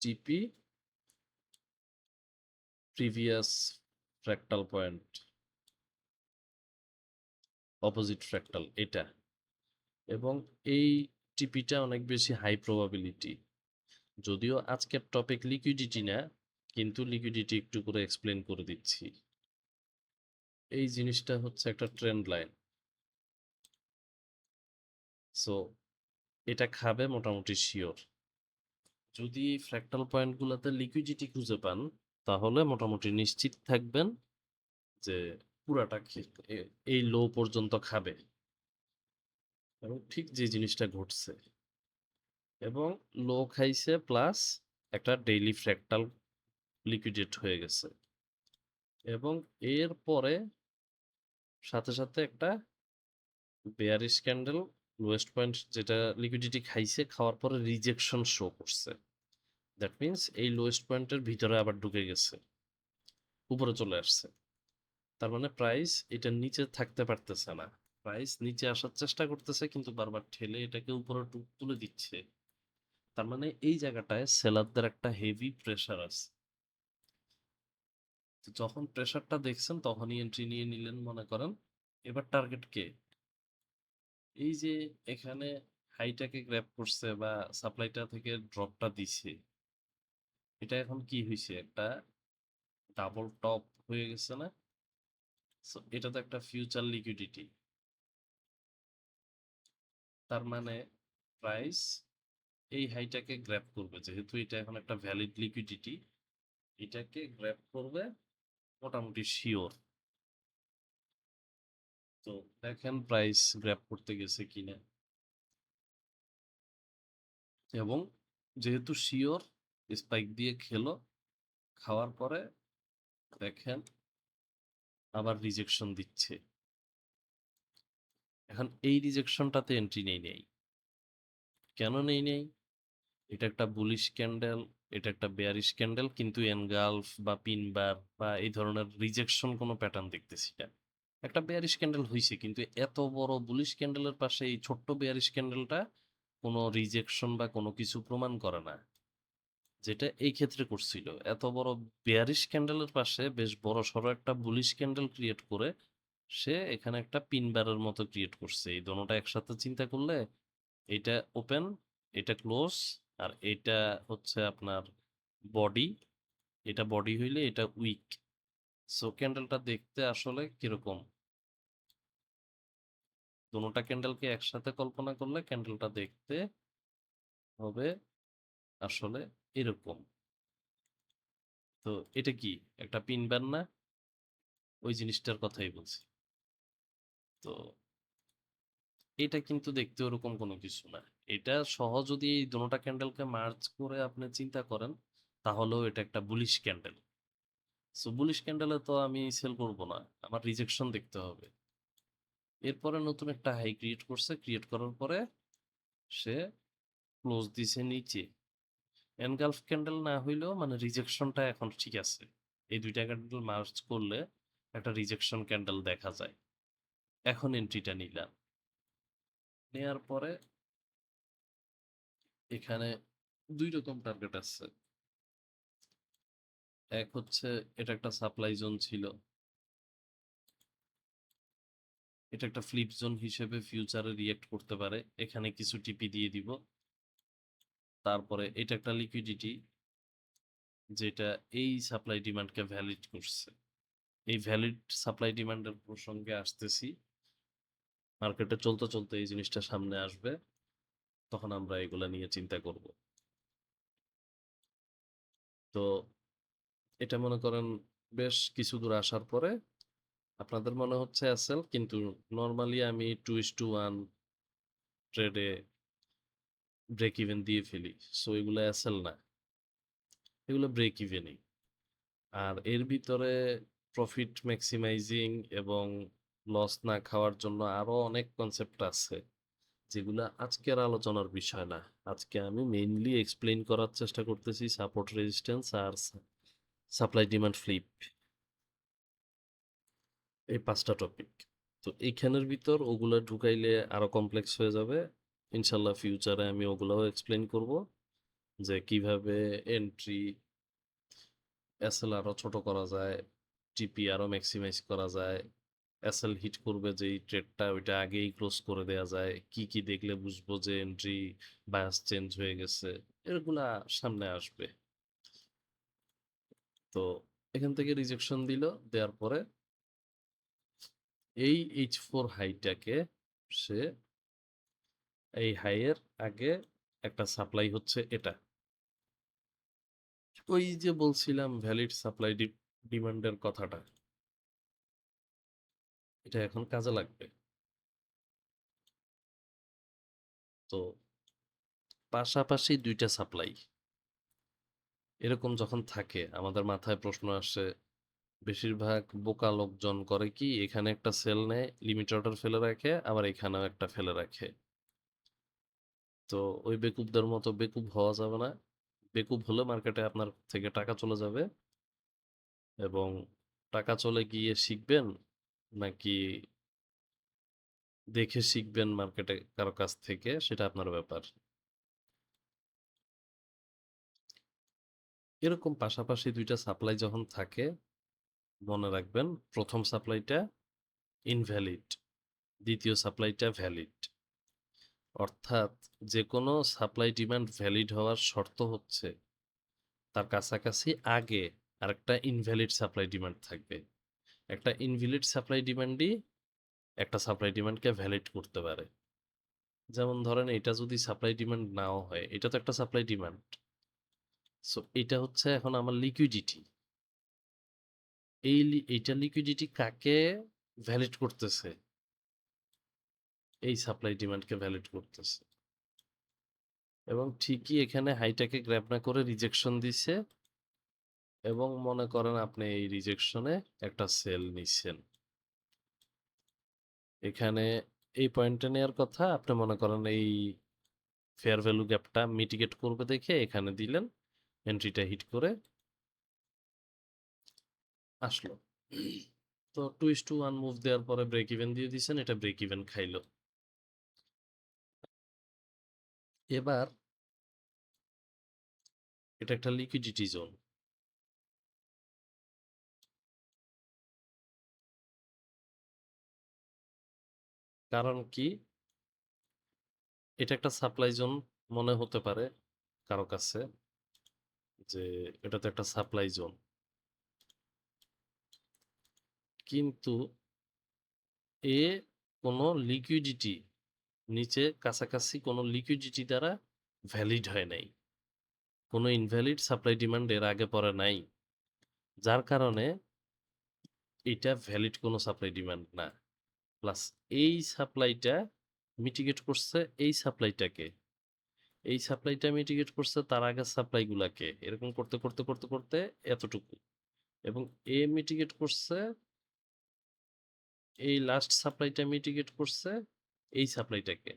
টিপি previous fractal point, opposite fractal এটা, এবং এই টিপিটা অনেক বেশি হাই প্রবাবিলিটি। যদিও আজকের টপিক লিকুইডিটি না, কিন্তু লিকুইডিটি একটু করে এক্সপ্লেন করে দিচ্ছি। এই জিনিসটা হচ্ছে একটা ট্রেন্ড লাইন। সো এটা খাবে মোটামুটি শিওর। যদি এই ফ্র্যাক্টাল পয়েন্টগুলোতে লিকুইডিটি খুঁজে পান, তাহলে মোটামুটি নিশ্চিত থাকবেন যে পুরাটা এই লো পর্যন্ত খাবে, এবং ঠিক যে জিনিসটা ঘটছে। এবং লো খাইছে প্লাস একটা ডেইলি ফ্র্যাক্টাল লিকুইডেট হয়ে গেছে, এবং এর পরে সাথে সাথে একটা বেয়ারিশ ক্যান্ডেল লোয়েস্ট পয়েন্ট যেটা লিকুইডিটি খাইছে, খাওয়ার পরে রিজেকশন শো করছে। দ্যাট মিনস এই লোয়েস্ট পয়েন্টের ভিতরে আবার ঢুকে গেছে, উপরে চলে আসছে। তার মানে প্রাইস এটার নিচে থাকতে পারতেছে না, প্রাইস নিচে আসার চেষ্টা করতেছে, কিন্তু বারবার ঠেলে এটাকে উপরে তুলে দিচ্ছে। তার মানে এই জায়গাটায় সেলারদের একটা হেভি প্রেসার আছে। তো যখন প্রেসারটা দেখছেন তখনই এন্ট্রি নিয়ে নিলেন মনে করেন। এবার টার্গেট কে? এই যে এখানে হাইটাকে গ্র্যাব করছে বা সাপ্লাইটা থেকে ড্রপটা দিছে, এটা এখন কি হয়েছে, একটা ডাবল টপ হয়ে গেছে না? সো এটা তো একটা ফিউচার লিকুইডিটি। তার মানে প্রাইস এই হাইটাকে গ্র্যাব করবে, যেহেতু এটা এখন একটা ভ্যালিড লিকুইডিটি, এটাকে গ্র্যাব করবে মোটামুটি শিওর। তো দেখেন প্রাইস গ্র্যাব করতে গেছে কিনা, এবং যেহেতু শিওর স্পাইক দিয়ে খেলো, খাওয়ার পরে দেখেন আবার রিজেকশন দিচ্ছে। এখন এই রিজেকশনটাতে এন্ট্রি নেই। কেন নেই? এটা একটা বুলিশ ক্যান্ডেল, এটা একটা বেয়ারিশ ক্যান্ডেল, কিন্তু এনগালফ বা পিন বার বা এই ধরনের রিজেকশন কোনো প্যাটার্ন দেখতেছি না। একটা বেয়ারিশ ক্যান্ডেল হইছে, কিন্তু এত বড় বুলিশ ক্যান্ডেলের পাশে এই ছোট্ট বেয়ারিশ ক্যান্ডেলটা কোনো রিজেকশন বা কোনো কিছু প্রমাণ করে না, যেটা এই ক্ষেত্রে করছিল। এত বড় বেয়ারিশ ক্যান্ডেলের পাশে বেশ বড় সড়ো একটা বুলিশ ক্যান্ডেল ক্রিয়েট করে সে এখানে একটা পিন বারের মতো ক্রিয়েট করছে। এই দোনোটা একসাথে চিন্তা করলে এটা ওপেন, এটা ক্লোজ, আর এটা হচ্ছে আপনার বডি। এটা বডি হইলে এটা উইক। সো ক্যান্ডেলটা দেখতে আসলে কিরকম, দোনোটা ক্যান্ডেলকে একসাথে কল্পনা করলে ক্যান্ডেলটা দেখতে হবে আসলে এরকম। তো এটা কি একটা পিন বার না? ওই জিনিসটার কথাই বলছি। তো এটা কিন্তু দেখতে ওরকম কোনো কিছু না। এটা সহ যদি এই দোনোটা ক্যান্ডেলকে মার্জ করে আপনি চিন্তা করেন, তাহলেও এটা একটা বুলিশ ক্যান্ডেল। সো বুলিশ ক্যান্ডেলে তো আমি সেল করব না, আমার রিজেকশন দেখতে হবে। এরপরে নতুন একটা হাই ক্রিয়েট করছে, ক্রিয়েট করার পরে সে ক্লোজ দিছে নিচে। এনগালফ ক্যান্ডেল না হইলেও মানে রিজেকশনটা এখন ঠিক আছে। এই দুইটা ক্যান্ডেল মার্জ করলে একটা রিজেকশন ক্যান্ডেল দেখা যায়। এখন এন্ট্রিটা নিলাম, নেয়ার পরে এখানে দুই রকম টার্গেট আছে। এক হচ্ছে এটা একটা সাপ্লাই জোন ছিল, এটা একটা ফ্লিপ জোন হিসেবে ফিউচারে রিয়েক্ট করতে পারে, এখানে কিছু টিপি দিয়ে দিব। তারপরে এটা একটা লিকুইডিটি, যেটা এই সাপ্লাই ডিমান্ডকে ভ্যালিড করছে। এই ভ্যালিড সাপ্লাই ডিমান্ডের প্রসঙ্গে আসতেছি, মার্কেটে চলতে চলতে এই জিনিসটা সামনে আসবে, তখন আমরা এগুলা নিয়ে চিন্তা করব। তো এটা মনে করেন বেশ কিছু দূর আসার পরে আপনাদের মনে হচ্ছে এসএল, কিন্তু নর্মালি আমি 2:1 ট্রেডে ব্রেক ইভেন দিয়ে ফেলি। সো এগুলো এসএল না, এগুলো ব্রেক ইভেনই। আর এর ভিতরে প্রফিট ম্যাক্সিমাইজিং এবং লস না খাওয়ার জন্য আরো অনেক কনসেপ্ট আছে, যেগুলো আজকের আলোচনার বিষয় না। আজকে আমি মেইনলি এক্সপ্লেইন করার চেষ্টা করতেছি সাপোর্ট রেজিস্ট্যান্স আর সাপ্লাই ডিমান্ড ফ্লিপ, এই 5টা টপিক। তো এইখানের ভিতর ওগুলা ঢুকাইলে আরো কমপ্লেক্স হয়ে যাবে। ইনশাল্লাহ ফিউচারে আমি ওগুলাও এক্সপ্লেইন করব, যে কিভাবে এন্ট্রি এসএল আরো ছোট করা যায়, টিপি আরো ম্যাক্সিমাইজ করা যায়, এসএল হিট করবে যেই ট্রেডটা ওইটা আগেই ক্লোজ করে দেয়া যায়, কি কি দেখলে বুঝবো যে এন্ট্রি বায়াস চেঞ্জ হয়ে গেছে, এগুলা সামনে আসবে। তো এখান থেকে রিজেকশন দিল, দেওয়ার পরে এই H4 হাইটাকে সে, এই হাইয়ের আগে একটা সাপ্লাই হচ্ছে এটা, ওই যে বলছিলাম ভ্যালিড সাপ্লাই ডিমান্ডের কথাটা, এটা এখন কাজে লাগবে। তো পাশাপাশি দুইটা সাপ্লাই এরকম যখন থাকে, আমাদের মাথায় প্রশ্ন আসে, বেশিরভাগ বোকা লোকজন করে কি, এখানে একটা সেল নেয়, লিমিট অর্ডার ফেলে রাখে, আবার এখানেও একটা ফেলে রাখে। তো ওই বেকুবদের মতো বেকুব হওয়া যাবে না। বেকুব হলে মার্কেটে আপনার থেকে টাকা চলে যাবে, এবং টাকা চলে গিয়ে শিখবেন নাকি দেখে শিখবেন মার্কেটে কারো কাছ থেকে, সেটা আপনার ব্যাপার। এরকম পাশাপাশি দুইটা সাপ্লাই যখন থাকে, মনে রাখবেন প্রথম সাপ্লাইটা ইনভ্যালিড, দ্বিতীয় সাপ্লাইটা ভ্যালিড। অর্থাৎ যে কোনো সাপ্লাই ডিমান্ড ভ্যালিড হওয়ার শর্ত হচ্ছে তার কাছাকাছি আগে আরেকটা ইনভ্যালিড সাপ্লাই ডিমান্ড থাকবে। একটা ইনভ্যালিড সাপ্লাই ডিমান্ডই একটা সাপ্লাই ডিমান্ডকে ভ্যালিড করতে পারে। যেমন ধরেন এটা যদি সাপ্লাই ডিমান্ড নাও হয়, এটা তো একটা সাপ্লাই ডিমান্ড, সো এটা হচ্ছে এখন আমার লিকুইডিটি। এইটা লিকুইডিটি কাকে ভ্যালিড করতেছে? এই সাপ্লাই ডিমান্ডকে ভ্যালিড করতেছে। এবং ঠিকই এখানে হাইটাকে গ্র্যাব না করে রিজেকশন দিছে, এবং মনে করেন আপনি এই রিজেকশনে একটা সেল নিচ্ছেন। এখানে এই পয়েন্টটা নেওয়ার কথা, আপনি মনে করেন এই ফেয়ার ভ্যালু গ্যাপটা মিটিগেট করবে দেখে এখানে দিলেন, এন্ট্রিটা হিট করে আসলো। তো 2:1 মুভ দেওয়ার পরে ব্রেক ইভেন দিয়ে দিচ্ছেন, এটা ব্রেক ইভেন খাইলো। এবার এটা একটা লিকুইডিটি জোন। কারণ কি? এটা একটা সাপ্লাই জোন মনে হতে পারে কারো কাছে, যে এটা তো একটা সাপ্লাই জোন, কিন্তু এ কোনো লিকুইডিটি নিচে কাছাকাছি কোনো লিকুইডিটি দ্বারা ভ্যালিড হয় নাই, কোনো ইনভ্যালিড সাপ্লাই ডিমান্ড এর আগে পরে নাই, যার কারণে এটা ভ্যালিড কোনো সাপ্লাই ডিমান্ড না। প্লাস এই সাপ্লাইটা মিটিগেট করছে এই সাপ্লাইটাকে, এই সাপ্লাইটা মিটিগেট করছে তার আগের সাপ্লাইগুলাকে, এরকম করতে করতে করতে করতে এতটুকু, এবং এ মিটিগেট করছে এই লাস্ট সাপ্লাইটা মিটিগেট করছে এই সাপ্লাইটাকে।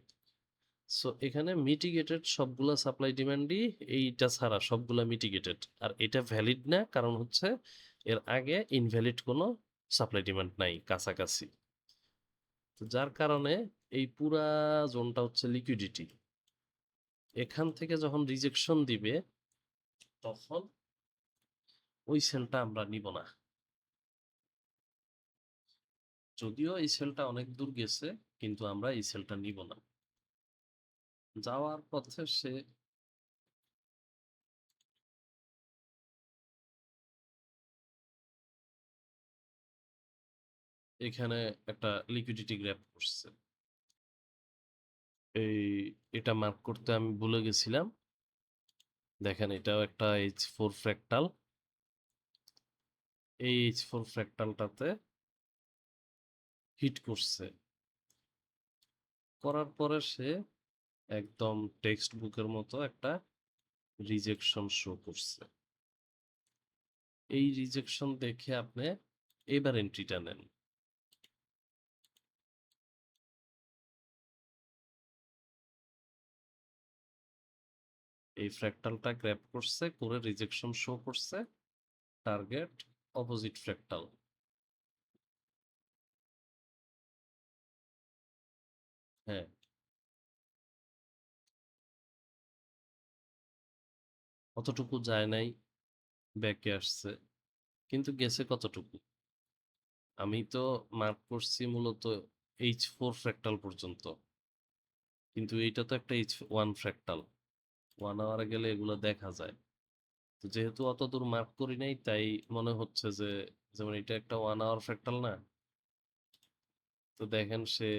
সো এখানে মিটিগেটেড সবগুলা সাপ্লাই ডিমান্ডই এইটা ছাড়া সবগুলা মিটিগেটেড, আর এটা ভ্যালিড না, কারণ হচ্ছে এর আগে ইনভ্যালিড কোনো সাপ্লাই ডিমান্ড নাই কাছাকাছি। তো যার কারণে এই পুরা জোনটা হচ্ছে লিকুইডিটি। এখান থেকে যখন রিজেকশন দিবে তখন ওই সেলটা আমরা নিব না, যদিও এই সেলটা অনেক দূর গেছে, কিন্তু আমরা এই সেলটা নিব না। যাওয়ার পথে সে এখানে একটা লিকুইডিটি গ্র্যাব করছে। এই এটা মার্ক করতে আমি ভুলে গেছিলাম। দেখেন এটাও একটা H4 ফ্র্যাক্টাল। এই H4 ফ্র্যাক্টালটাতে হিট করছে, করার পরে সে একদম টেক্সট বুকের মতো একটা রিজেকশন শো করছে। এই রিজেকশন দেখে আপনি এবার এন্ট্রিটা নেন। এই ফ্র্যাক্টালটা গ্র্যাব করছে, করে রিজেকশন শো করছে, টার্গেট অপোজিট ফ্র্যাক্টাল। হ্যাঁ, অতটুকু যায় নাই, ব্যাকে আসছে, কিন্তু গেছে কতটুকু? আমি তো মার্ক করছি মূলত H4 ফ্র্যাক্টাল পর্যন্ত, কিন্তু এইটা তো একটা H1 ফ্র্যাক্টাল, 1 আওয়ারে গেলে এগুলো দেখা যায়। তো যেহেতু অত দূর মার্ক করি নাই, তাই মনে হচ্ছে যে, যেমন এটা একটা 1 আওয়ার ফ্র্যাক্টাল না, তো দেখেন সে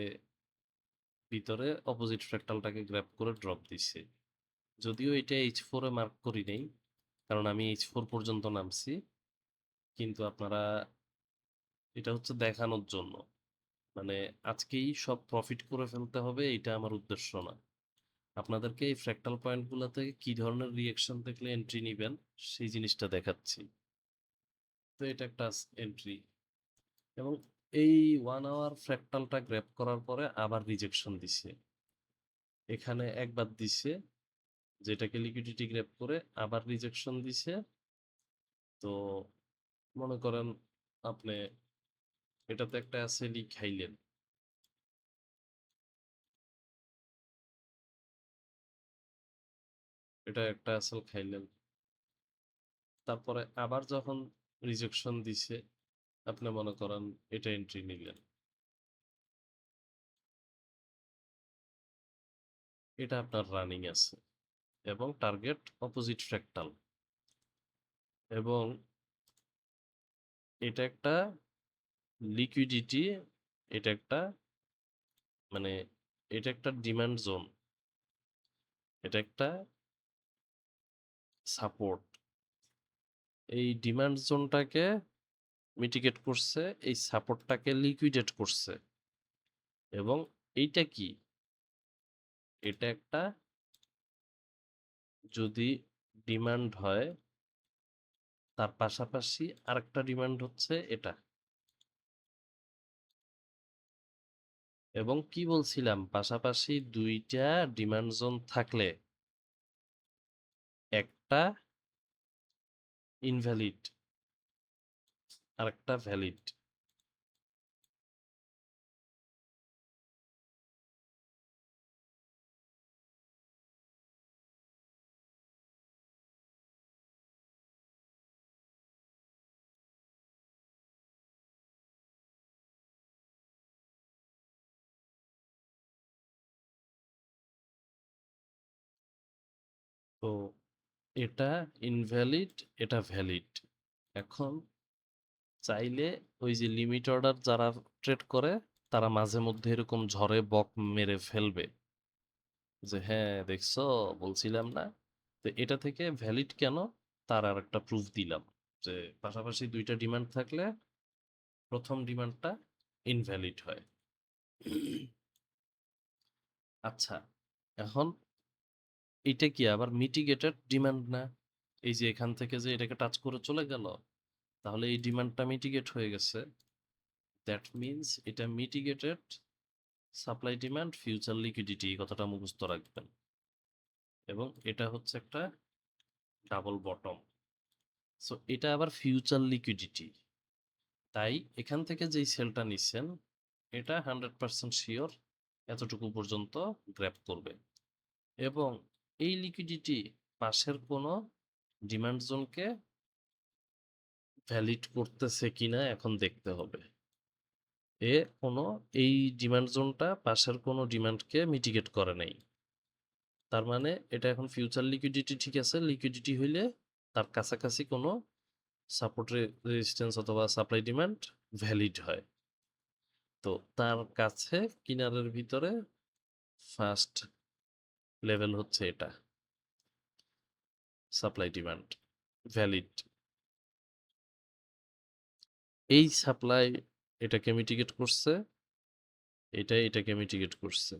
ভিতরে অপোজিট ফ্র্যাক্টালটাকে গ্র্যাব করে ড্রপ দিচ্ছে। যদিও এটা H4 এ মার্ক করি নাই, কারণ আমি H4 পর্যন্ত নামছি, কিন্তু আপনারা, এটা হচ্ছে দেখানোর জন্য, মানে আজকেই সব প্রফিট করে ফেলতে হবে এটা আমার উদ্দেশ্য না। আপনাদেরকে এই ফ্র্যাক্টাল পয়েন্টগুলোতে কি ধরনের রিঅ্যাকশন দেখলে এন্ট্রি নিবেন সেই জিনিসটা দেখাচ্ছি। তো এটা একটা এন্ট্রি, এবং এই 1 আওয়ার ফ্র্যাক্টালটা গ্র্যাব করার পরে আবার রিজেকশন দিছে। এখানে একবার দিছে, যেটাকে লিকুইডিটি গ্র্যাব করে আবার রিজেকশন দিছে। তো মনে করেন আপনি এটাতে একটা অ্যাসেলই খাইলেন, এটা একটা অ্যাসেল খাইলেন, তারপরে আবার যখন রিজেকশন দিছে আপনি মনে করেন এটা এন্ট্রি নিলেন, এটা আপনার রানিং আছে, এবং টার্গেট অপোজিট ফ্র্যাক্টাল, এবং এটা একটা লিকুইডিটি, এটা একটা, মানে এটা একটা ডিমান্ড জোন, এটা একটা সাপোর্ট, এই ডিমান্ড জোনটাকে মিটিগেট করছে, এই সাপোর্টটাকে লিকুইডেট করছে। এবং এইটা কি? এটা একটা যদি ডিমান্ড হয়, তার পাশাপাশি আরেকটা ডিমান্ড হচ্ছে এটা। এবং কি বলছিলাম, পাশাপাশি দুইটা ডিমান্ড জোন থাকলে একটা ইনভ্যালিড আরেকটা ভ্যালিড। তো এটা ইনভ্যালিড, এটা ভ্যালিড। এখন চাইলে ওই যে লিমিট অর্ডার যারা ট্রেড করে, তারা মাঝে মধ্যে এরকম ঝড়ে বক মেরে ফেলবে যে হ্যাঁ দেখছো, বলছিলাম না। তো এটা থেকে ভ্যালিড কেন, তার আর একটা প্রুফ দিলাম যে পাশাপাশি দুইটা ডিমান্ড থাকলে প্রথম ডিমান্ডটা ইনভ্যালিড হয়। আচ্ছা, এখন এটা কি আবার মিটিগেটেড ডিমান্ড না? এই যে এখান থেকে যে এটাকে টাচ করে চলে গেল, তাহলে এই ডিমান্ডটা মিটিগেট হয়ে গেছে। দ্যাট মিনস এটা মিটিগেটেড সাপ্লাই ডিমান্ড ফিউচার লিকুইডিটি, এই কথাটা মুখস্থ রাখবেন। এবং এটা হচ্ছে একটা ডাবল বটম। সো এটা আবার ফিউচার লিকুইডিটি। তাই এখান থেকে যেই সেলটা নিচ্ছেন, এটা 100% শিওর এতটুকু পর্যন্ত গ্র্যাব করবে। এবং এই লিকুইডিটি পাশের কোনো ডিমান্ড জোনকে ভ্যালিড করতেছে কিনা এখন দেখতে হবে। কোনো এই ডিমান্ড জোনটা পাশের কোনো ডিমান্ডকে মিটিগেট করে নাই। তার মানে এটা এখন ফিউচার লিকুইডিটি ঠিক আছে। লিকুইডিটি হইলে তার কাছাকাছি কোনো সাপোর্ট রেজিস্ট্যান্স অথবা সাপ্লাই ডিমান্ড ভ্যালিড হয়। তো তার কাছে কিনারের ভিতরে ফার্স্ট লেভেল হচ্ছে এটা, সাপ্লাই ডিমান্ড ভ্যালিড। এই সাপ্লাই এটাকে মিটিগেট করছে, এটাকে মিটিগেট করছে।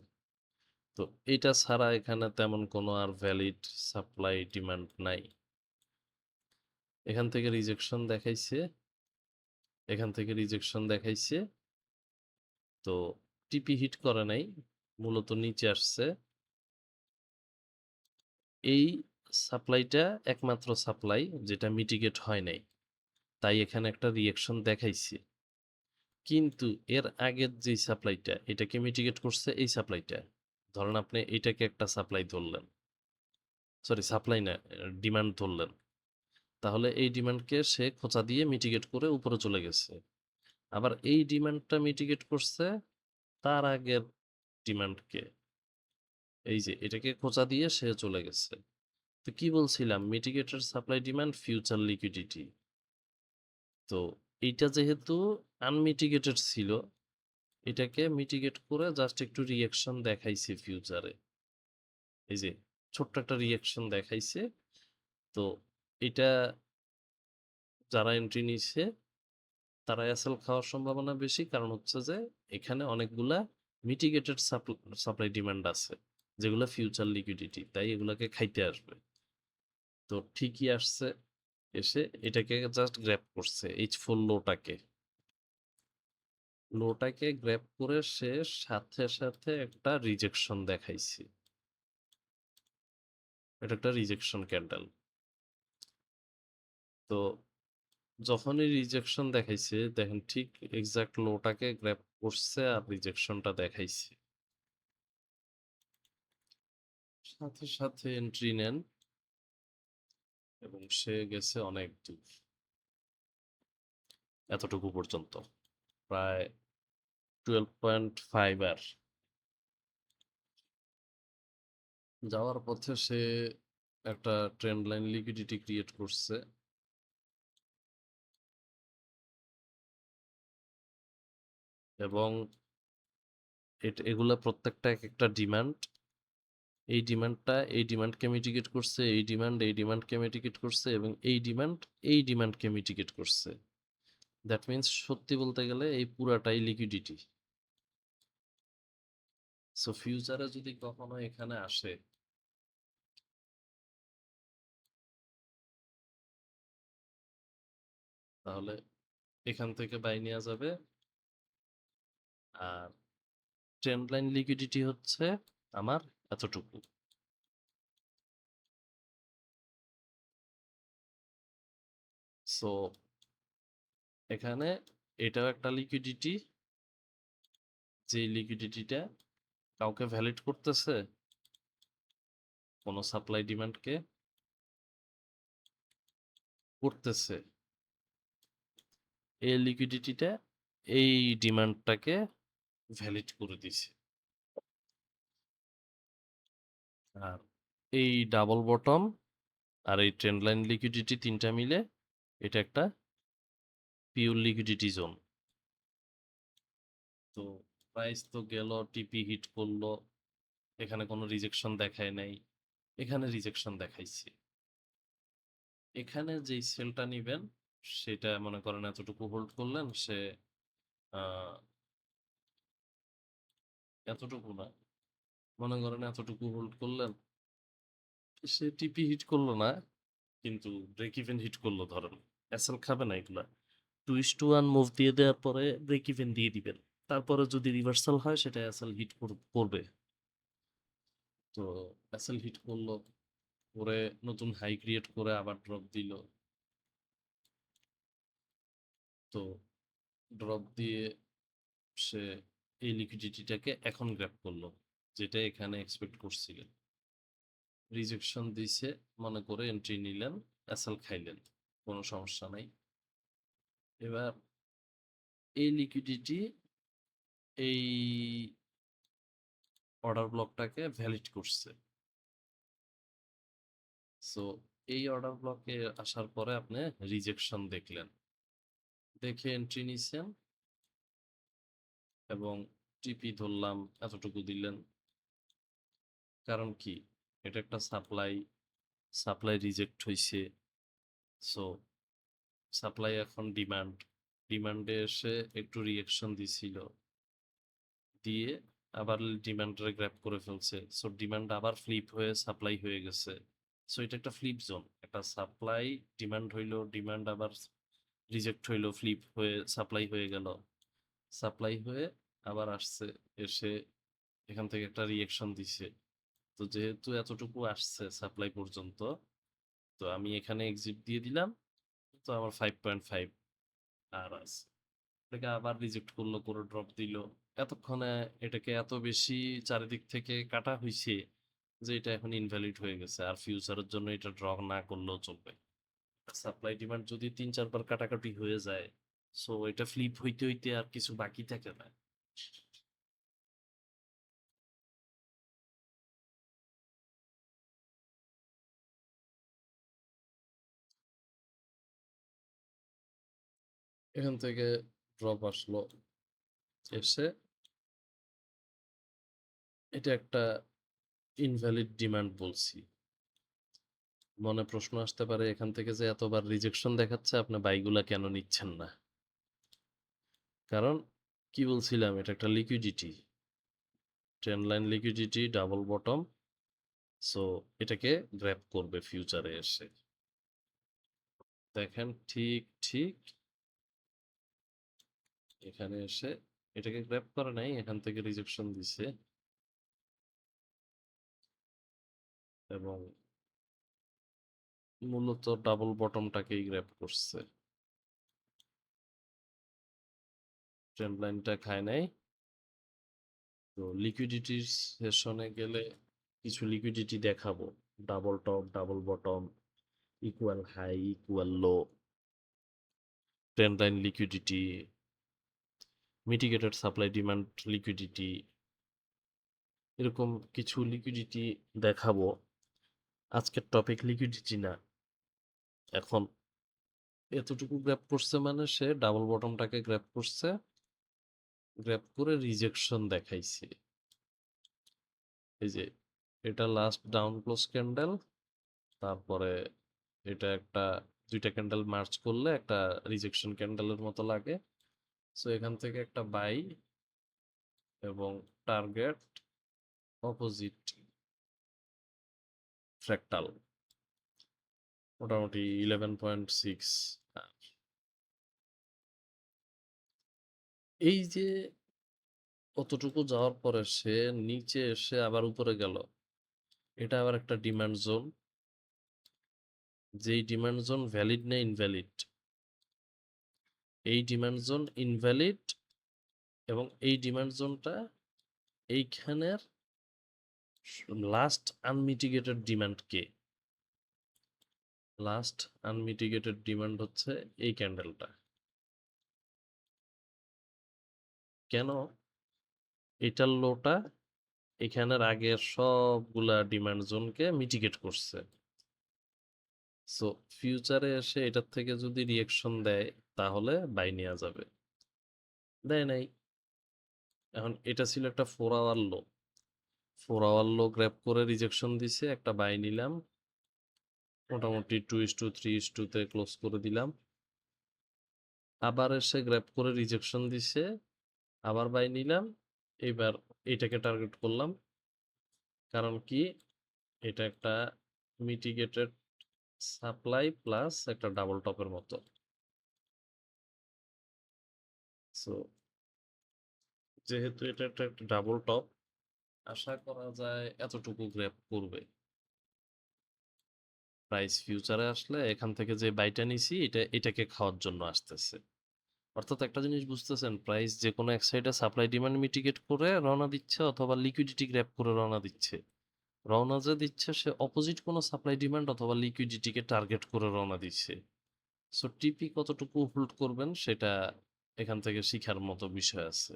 তো এটা ছাড়া এখানে তেমন কোনো আর ভ্যালিড সাপ্লাই ডিমান্ড নাই। এখান থেকে রিজেকশন দেখাইছে, এখান থেকে রিজেকশন দেখাইছে। তো টিপি হিট করে নাই, মূলত নিচে আসছে। এই সাপ্লাইটা একমাত্র সাপ্লাই যেটা মিটিগেট হয় নাই, তাই এখানে একটা রিঅ্যাকশন দেখাইছে। কিন্তু এর আগের যেই সাপ্লাইটা, এটাকে মিটিগেট করছে এই সাপ্লাইটা। ধরেন আপনি এটাকে একটা সাপ্লাই ধরলেন, সরি সাপ্লাই না, ডিমান্ড ধরলেন। তাহলে এই ডিমান্ডকে সে খোঁচা দিয়ে মিটিগেট করে উপরে চলে গেছে। আবার এই ডিমান্ডটা মিটিগেট করছে তার আগের ডিমান্ডকে, এই যে এটাকে খোঁচা দিয়ে সে চলে গেছে। তো কি বলছিলাম, মিটিগেটেড সাপ্লাই ডিমান্ড ফিউচার লিকুইডিটি। তো এইটা যেহেতু আনমিটিগেটেড ছিল, এটাকে মিটিগেট করে জাস্ট একটু রিঅ্যাকশন দেখাইছে ফিউচারে। এই যে ছোট্ট একটা রিঅ্যাকশন দেখাইছে। তো এটা যারা এন্ট্রি নিচ্ছে তারা এসএল খাওয়ার সম্ভাবনা বেশি, কারণ হচ্ছে যে এখানে অনেকগুলা মিটিগেটেড সাপ্লাই ডিমান্ড আছে যেগুলো ফিউচার লিকুইডিটি, তাই এগুলাকে খাইতে আসবে। তো ঠিকই আসছে, এসে এটাকে জাস্ট গ্র্যাব করছে H4 লোটাকে গ্র্যাব করে সে সাথে সাথে একটা রিজেকশন দেখাইছে। এটা একটা রিজেকশন ক্যান্ডেল। তো যখনই রিজেকশন দেখাইছে, দেখেন ঠিক এক্সাক্ট লোটাকে গ্র্যাব করছে আর রিজেকশনটা দেখাইছে, সাথে সাথে এন্ট্রি নেন এবং সে গেছে অনেক দূর, এতটুকু পর্যন্ত, প্রায় 12.5 আর। যাওয়ার পথে সে একটা ট্রেন্ড লাইন লিকুইডিটি ক্রিয়েট করছে। এবং এগুলা প্রত্যেকটা এক একটা ডিমান্ড। এই ডিমান্ডকে মিটিগেট করছে, এই ডিমান্ডকে মিটিগেট করছে এবং এই ডিমান্ডকে মিটিগেট করছে। দ্যাট মিন্স সত্যি বলতে গেলে এই পুরাটাই লিকুইডিটি। সো ফিউচারে যদি কখনো এখানে আসে, তাহলে এখান থেকে বাই নেওয়া যাবে। আর ট্রেন্ড লাইন লিকুইডিটি হচ্ছে আমার এতটুকু। সো এখানে এটাও একটা লিকুইডিটি, যে লিকুইডিটিটা কাউকে ভ্যালিড করতেছে, কোনো সাপ্লাই ডিমান্ডকে করতেছে। এই লিকুইডিটিটা এই ডিমান্ডটাকে ভ্যালিড করে দিছে। আর এই ডাবল বটম আর এই ট্রেন্ড লাইন লিকুইডিটি তিনটা মিলে এটা একটা পিওর লিকুইডিটি জোন। তো প্রাইস তো গেল, টিপি হিট করলো, এখানে কোনো রিজেকশন দেখায় নাই, এখানে রিজেকশন দেখাইছে। এখানে যেই সেলটা নিবেন সেটা মনে করেন এতটুকু হোল্ড করলেন, সে এতটুকু না, মনে করেন এতটুকু হোল্ড করলেন, সে টিপি হিট করলো না কিন্তু ব্রেক ইভেন হিট করলো, ধরেন এসএল খাবে না এগুলা। 2:1 মুভ দিয়ে দেওয়ার পরে ব্রেক ইভেন দিয়ে দিবেন, তারপরে যদি রিভার্সাল হয় সেটা এসএল হিট করবে। তো এসএল হিট করলো, করে নতুন হাই ক্রিয়েট করে আবার ড্রপ দিল। তো ড্রপ দিয়ে সে এই লিকুইডিটিটাকে এখন গ্র্যাব করলো, যেটা এখানে এক্সপেক্ট করছিলেন। রিজেকশন দিছে মনে করে এন্ট্রি নিলেন, এসএল খাইলেন, কোনো সমস্যা নাই। এবার এই লিকুইডিটি এই অর্ডার ব্লকটাকে ভ্যালিড করছে। সো এই অর্ডার ব্লকে আসার পরে আপনি রিজেকশন দেখলেন, দেখে এন্ট্রি নিছেন এবং টিপি ধরলাম এতটুকু দিলেন। কারণ কি, এটা একটা সাপ্লাই রিজেক্ট হইছে। সো সাপ্লাই এখন ডিমান্ডে এসে একটু রিঅ্যাকশন দিছিল, দিয়ে আবার ডিমান্ডে গ্র্যাব করে ফেলছে। সো ডিমান্ড আবার ফ্লিপ হয়ে সাপ্লাই হয়ে গেছে। সো এটা একটা ফ্লিপ জোন, একটা সাপ্লাই ডিমান্ড হইলো, ডিমান্ড আবার রিজেক্ট হইলো, ফ্লিপ হয়ে সাপ্লাই হয়ে গেল, সাপ্লাই হয়ে আবার আসছে, এসে এখান থেকে একটা রিঅ্যাকশন দিছে। তো যেহেতু এতটুকু আসছে সাপ্লাই পর্যন্ত, তো আমি এখানে এক্সিট দিয়ে দিলাম। তো আমার 5.5 আর আছে, এটাকে আবার রিজেক্ট করলো, করে ড্রপ দিল। এতক্ষণে এটাকে এত বেশি চারিদিক থেকে কাটা হয়েছে যে এটা এখন ইনভ্যালিড হয়ে গেছে, আর ফিউচারের জন্য এটা ড্র না করলেও চলবে। সাপ্লাই ডিমান্ড যদি 3-4 বার কাটাকাটি হয়ে যায়, সো এটা ফ্লিপ হইতে হইতে আর কিছু বাকি থাকে না। এখান থেকে ড্রপ আসলো, এসে এটা একটা ইনভ্যালিড ডিমান্ড বলছি। মনে প্রশ্ন আসতে পারে এখান থেকে যে এতবার রিজেকশন দেখাচ্ছে, আপনি বাইগুলা কেন নিচ্ছেন না? কারণ কি বলছিলাম, এটা একটা liquidity, trend line liquidity, double bottom. So এটাকে গ্র্যাব করবে ফিউচারে এসে। দেখেন ঠিক ঠিক এখানে এসে এটাকে গ্র্যাব করে নাই, এখান থেকে রিজেকশন দিছে এবং মূলত ডাবল বটমটাকেই গ্র্যাব করছে, ট্রেন্ড লাইনটা খায় নাই। তো লিকুইডিটির সেশনে গেলে কিছু লিকুইডিটি দেখাবো, double top, double bottom, equal high, equal low, trend line liquidity, mitigated supply demand liquidity, এরকম কিছু লিকুইডিটি দেখাবো। আজকের টপিক লিকুইডিটি না। এখন এতটুকু গ্র্যাব করছে মানে সে ডাবল বটমটাকে গ্র্যাব করছে, গ্র্যাব করে রিজেকশন দেখাইছে। এই যে এটা লাস্ট ডাউন ক্লোজ ক্যান্ডেল, তারপরে এটা একটা দুইটা ক্যান্ডেল মার্চ করলে একটা রিজেকশন ক্যান্ডেলের মতো লাগে। সো এখান থেকে একটা বাই এবং টার্গেট অপোজিট ফ্র্যাক্টাল মোটামুটি 11.6। এই যে অতটুকু যাওয়ার পরে সে নিচে এসে আবার উপরে গেল, এটা আবার একটা ডিমান্ড জোন। যেই ডিমান্ড জোন ভ্যালিড না ইনভ্যালিড, এই ডিমান্ড জোন ইনভ্যালিড এবং এই ডিমান্ড জোনটা এইখানের লাস্ট আনমিটিগেটেড ডিমান্ড কে? লাস্ট আনমিটিগেটেড ডিমান্ড হচ্ছে এই ক্যান্ডেলটা। কেন? এটার লোটা এখানের আগের সবগুলা ডিমান্ড জোনকে মিটিগেট করছে। সো ফিউচারে এসে এটার থেকে যদি রিয়েকশন দেয় তাহলে বাই নেওয়া যাবে, দেয় নাই। এখন এটা ছিল একটা 4 আওয়ার লো, 4 আওয়ার লো গ্র্যাব করে রিজেকশন দিছে, একটা বাই নিলাম, মোটামুটি 2:3 তে ক্লোজ করে দিলাম। আবার এসে গ্র্যাব করে রিজেকশন দিছে, আবার বাই নিলাম, এবার এটাকে টার্গেট করলাম। কারণ কি? এটা একটা মিটিগেটেড সাপ্লাই প্লাস একটা ডাবল টপের মতো। সো যেহেতু এটা একটা ডাবল টপ, আশা করা যায় এতটুকু গ্র্যাব করবে। প্রাইস ফিউচারে আসলে এখান থেকে যে বাইটা নিছি এটাকে খাওয়ার জন্য আসতেছে। অর্থাৎ একটা জিনিস বুঝতেছেন, প্রাইস যে কোনো এক সাইডে সাপ্লাই ডিমান্ড মিটিগেট করে রওনা দিচ্ছে অথবা লিকুইডিটি গ্র্যাব করে রওনা দিচ্ছে। রওনা যে দিচ্ছে সে অপোজিট কোনো সাপ্লাই ডিমান্ড অথবা লিকুইডিটিকে টার্গেট করে রওনা দিচ্ছে। সো টিপি কতটুকু হোল্ড করবেন সেটা এখান থেকে শিখার মতো বিষয় আছে।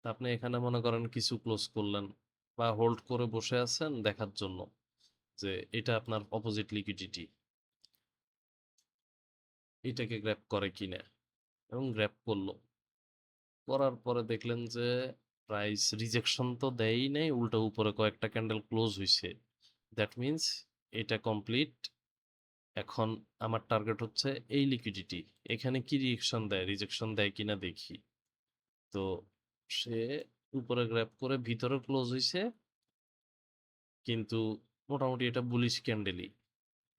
তা আপনি এখানে মনে করেন কিছু ক্লোজ করলেন বা হোল্ড করে বসে আছেন দেখার জন্য যে এটা আপনার অপোজিট লিকুইডিটি, এটাকে গ্র্যাব করে কিনা, এবং গ্র্যাব করলো। করার পরে দেখলেন যে প্রাইস রিজেকশন তো দেয়ই নাই, উল্টো উপরে কয়েকটা ক্যান্ডেল ক্লোজ হইছে। দ্যাট মিন্স এটা কমপ্লিট। এখন আমার টার্গেট হচ্ছে এই লিকুইডিটি, এখানে কি রিয়েকশন দেয়, রিজেকশন দেয় কিনা দেখি। তো সে উপরে গ্র্যাব করে ভিতরে ক্লোজ হইছে, কিন্তু মোটামুটি এটা বুলিশ ক্যান্ডেলই।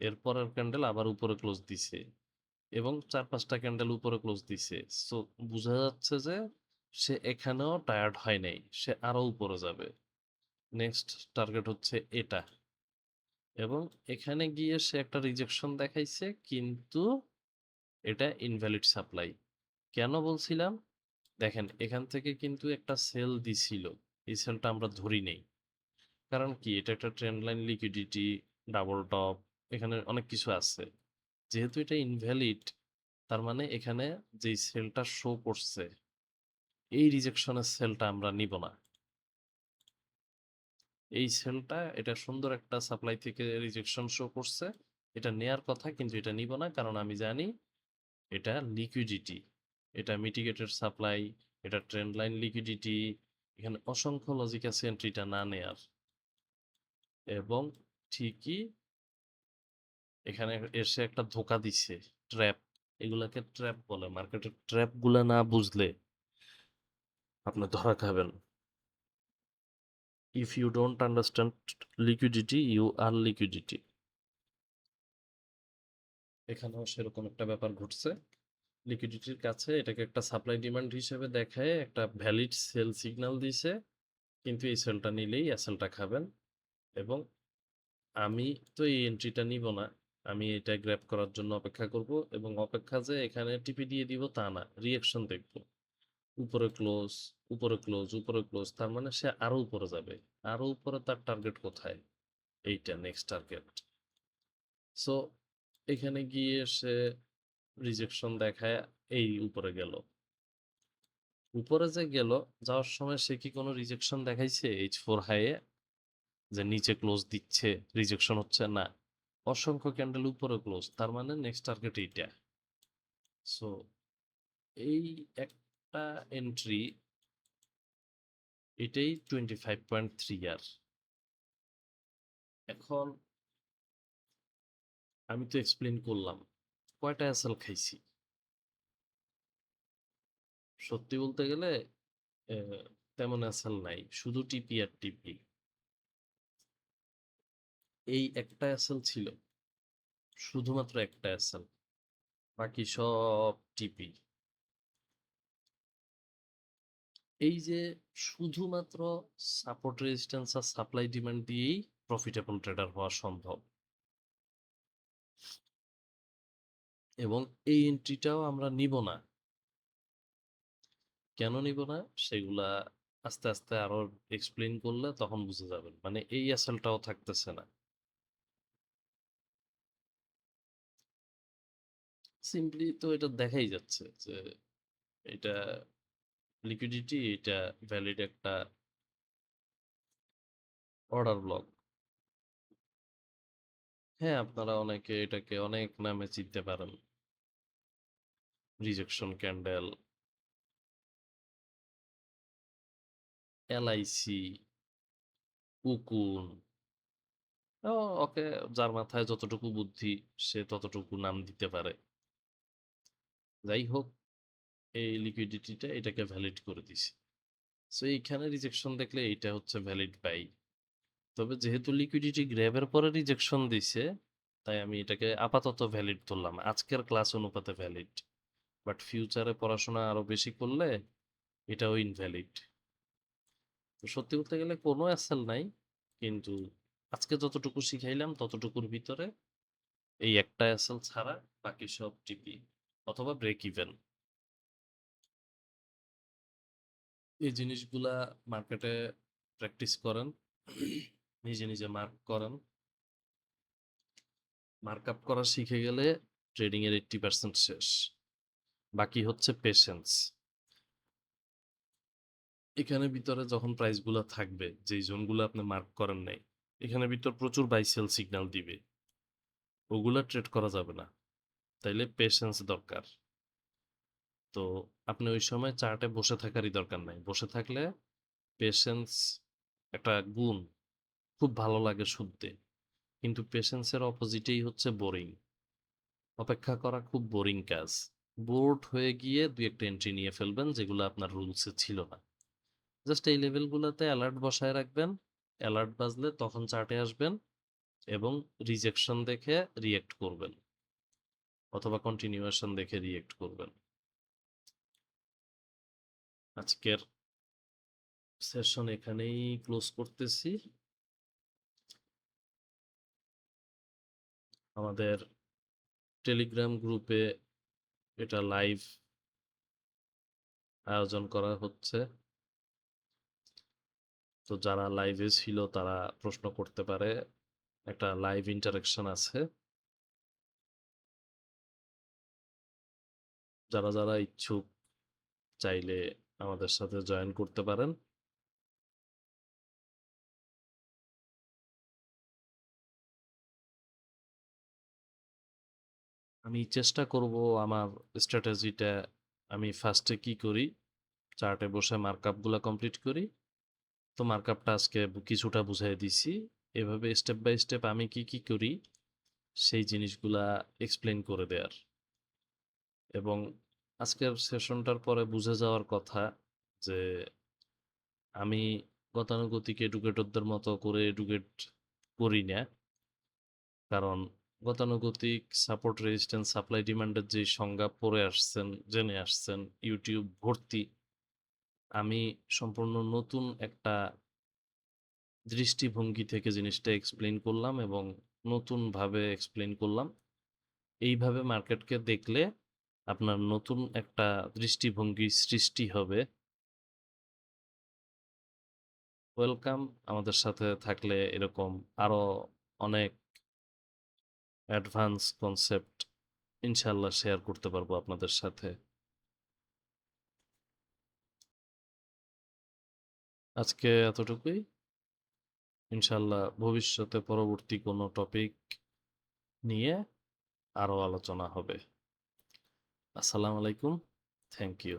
এরপরের ক্যান্ডেল আবার উপরে ক্লোজ দিছে এবং 4-5টা ক্যান্ডেল উপরে ক্লোজ দিছে। সো বোঝা যাচ্ছে যে সে এখানেও টায়ার্ড হয় নাই, সে আরো উপরে যাবে। নেক্সট টার্গেট হচ্ছে এটা, এবং এখানে গিয়ে সে একটা রিজেকশন দেখাইছে, কিন্তু এটা ইনভ্যালিড সাপ্লাই। কেন বলছিলাম? দেখেন এখান থেকে কিন্তু একটা সেল দিছিল, এই সেলটা আমরা ধরি নেই। কারণ কি? এটা একটা trend line, liquidity, double top, এখানে অনেক কিছু আছে। যেহেতু এটা ইনভ্যালিড, তার মানে এখানে যেই সেলটা শো করছে এই রিজেকশনের সেলটা আমরা নিব না। এই সেলটা, এটা সুন্দর একটা সাপ্লাই থেকে রিজেকশন শো করছে, এটা নেয়ার কথা, কিন্তু এটা নিব না, কারণ আমি জানি এটা লিকুইডিটি, এটা মিটিগেটেড সাপ্লাই, এটা ট্রেন্ড লাইন লিকুইডিটি, এখানে অসংখ্য লজিক আছে এন্ট্রিটা না নেয়ার। এবং ঠিকই এখানে এসে একটা ধোকা দিচ্ছে, ট্র্যাপ। এগুলাকে ট্র্যাপ বলে। মার্কেটের ট্র্যাপ গুলা না বুঝলে আপনি ধরা খাবেন। If you don't understand liquidity, you are liquidity. এখানেও সেরকম একটা ব্যাপার ঘটছে। লিকুইডিটির কাছে এটাকে একটা সাপ্লাই ডিমান্ড হিসেবে দেখায় একটা ভ্যালিড সেল সিগন্যাল দিছে, কিন্তু এই সেলটা নিলেই এসএলটা খাবেন। এবং আমি তো এই এন্ট্রিটা নিব না, আমি এটা গ্র্যাব করার জন্য অপেক্ষা করব, এবং অপেক্ষা যে এখানে টিপি দিয়ে দিব তা না, রিয়াকশন দেখব। উপরে ক্লোজ, উপরে ক্লোজ, উপরে ক্লোজ, তার মানে সে আরো উপরে যাবে। আরো উপরে তার টার্গেট কোথায়? এইটা নেক্সট টার্গেট। সো এখানে গিয়ে সে রিজেকশন দেখায় এই উপরে গেল। উপরে যে গেল, যাওয়ার সময় সে কি কোনো রিজেকশন দেখাইছে H4 হাইয়ে, যে নিচে ক্লোজ দিচ্ছে রিজেকশন হচ্ছে না? অসংখ্য ক্যান্ডেল উপরে ক্লোজ, তার মানে নেক্সট টার্গেট এইটা। সো এই একটা এন্ট্রি, এটাই 25.3 আর এখন আমি তো এক্সপ্লেন করলাম কয়টা অ্যাসেল খাইছি। সত্যি বলতে গেলে তেমন অ্যাসেল নাই, শুধু টিপি আর টিপি। এই একটা অ্যাসেল ছিল, শুধুমাত্র একটা অ্যাসেল, বাকি সব টিপি। এই যে শুধুমাত্র সাপোর্ট রেজিস্ট্যান্স আর সাপ্লাই ডিমান্ড দিয়েই প্রফিটেবল ট্রেডার হওয়া সম্ভব, এবং এই এন্ট্রিটাও আমরা নিব না। কেন নিব না সেগুলা আস্তে আস্তে আরো এক্সপ্লেন করলে তখন বুঝে যাবেন। মানে এই অ্যাসেলটাও থাকতেছে না। সিম্পলি তো এটা দেখাই যাচ্ছে যে এটা লিকুইডিটি, এটা ভ্যালিড একটা অর্ডার ব্লক। হ্যাঁ, আপনারা অনেকে এটাকে অনেক নামে চিনতে পারেন, রিজেকশন ক্যান্ডেল, এলআইসি, উকুন। ওকে, যার মাথায় যতটুকু বুদ্ধি সে ততটুকু নাম দিতে পারে। যাই হোক, এই লিকুইডিটিটা এটাকে ভ্যালিড করে দিছে। সো এইখানে রিজেকশন দেখলে এইটা হচ্ছে ভ্যালিড বাই। তবে যেহেতু লিকুইডিটি গ্র্যাবের পরে রিজেকশন দিছে, তাই আমি এটাকে আপাতত ভ্যালিড ধরলাম, আজকের ক্লাস অনুপাতে ভ্যালিড। বাট ফিউচারে পড়াশোনা আরো বেশি করলে এটাও ইনভ্যালিড। তো সত্যি বলতে গেলে কোনো অ্যাসেল নাই, কিন্তু আজকে যতটুকু শিখাইলাম ততটুকুর ভিতরে এই একটা অ্যাসেল ছাড়া বাকি সব টিপি অথবা ব্রেক ইভেন। এই জিনিসগুলা মার্কেটে প্র্যাকটিস করেন, নিজে নিজে মার্ক করেন। মার্ক আপ করা শিখে গেলে ট্রেডিং এর 80% শেষ, বাকি হচ্ছে পেশেন্স। এখানে ভিতরে যখন প্রাইসগুলো থাকবে, যেই জোনগুলো আপনি মার্ক করেন নাই, এখানে ভিতর প্রচুর বাই সেল সিগন্যাল দিবে, ওগুলা ট্রেড করা যাবে না। তাইলে পেশেন্স দরকার। তো আপনি ওই সময় চার্টে বসে থাকারই দরকার নাই। বসে থাকলে পেশেন্স একটা গুণ, খুব ভালো লাগে শুনতে, কিন্তু পেশেন্সের অপোজিটেই হচ্ছে বোরিং। অপেক্ষা করা খুব বোরিং কাজ। বোর্ড হয়ে গিয়ে দুই একটা এন্ট্রি নিয়ে ফেলবেন যেগুলো আপনার রুলসে ছিল না। জাস্ট এই লেভেলগুলোতে অ্যালার্ট বসায় রাখবেন, অ্যালার্ট বাজলে তখন চার্টে আসবেন এবং রিজেকশন দেখে রিয়েক্ট করবেন অথবা কন্টিনিউয়েশন দেখে রিয়েক্ট করবেন। আজকের সেশন এখানেই ক্লোজ করতেছি। আমাদের টেলিগ্রাম গ্রুপে এটা লাইভ আয়োজন করা হচ্ছে, তো যারা লাইভে ছিল তারা প্রশ্ন করতে পারে, একটা লাইভ ইন্টারাকশন আছে। যারা যারা ইচ্ছুক চাইলে আমাদের সাথে জয়েন করতে পারেন। আমি চেষ্টা করব আমার স্ট্র্যাটেজিটা, আমি ফার্স্টে কি করি, চার্টে বসে মার্কআপগুলো কমপ্লিট করি। তো মার্কআপটা আজকে কিছুটা বুঝাই দিছি। এভাবে স্টেপ বাই স্টেপ আমি কি কি করি সেই জিনিসগুলা এক্সপ্লেন করে দেওয়ার, এবং আজকের সেশনটার পরে বুঝে যাওয়ার কথা যে আমি গতানুগতিক এডুকেটরদের মতো করে এডুকেট করি না। কারণ গতানুগতিক সাপোর্ট রেজিস্ট্যান্স সাপ্লাই ডিমান্ডের যে সংজ্ঞা পড়ে আসছেন, জেনে আসছেন, ইউটিউব ভর্তি। আমি সম্পূর্ণ নতুন একটা দৃষ্টিভঙ্গি থেকে জিনিসটা এক্সপ্লেন করলাম এবং নতুনভাবে এক্সপ্লেন করলাম। এইভাবে মার্কেটকে দেখলে আপনার নতুন একটা দৃষ্টিভঙ্গি সৃষ্টি হবে। ওয়েলকাম, আমাদের সাথে থাকলে এরকম আরো অনেক অ্যাডভান্স কনসেপ্ট ইনশাল্লাহ শেয়ার করতে পারবো আপনাদের সাথে। আজকে এতটুকুই। ইনশাল্লাহ ভবিষ্যতে পরবর্তী কোনো টপিক নিয়ে আরো আলোচনা হবে। আসসালামু আলাইকুম, থ্যাংক ইউ।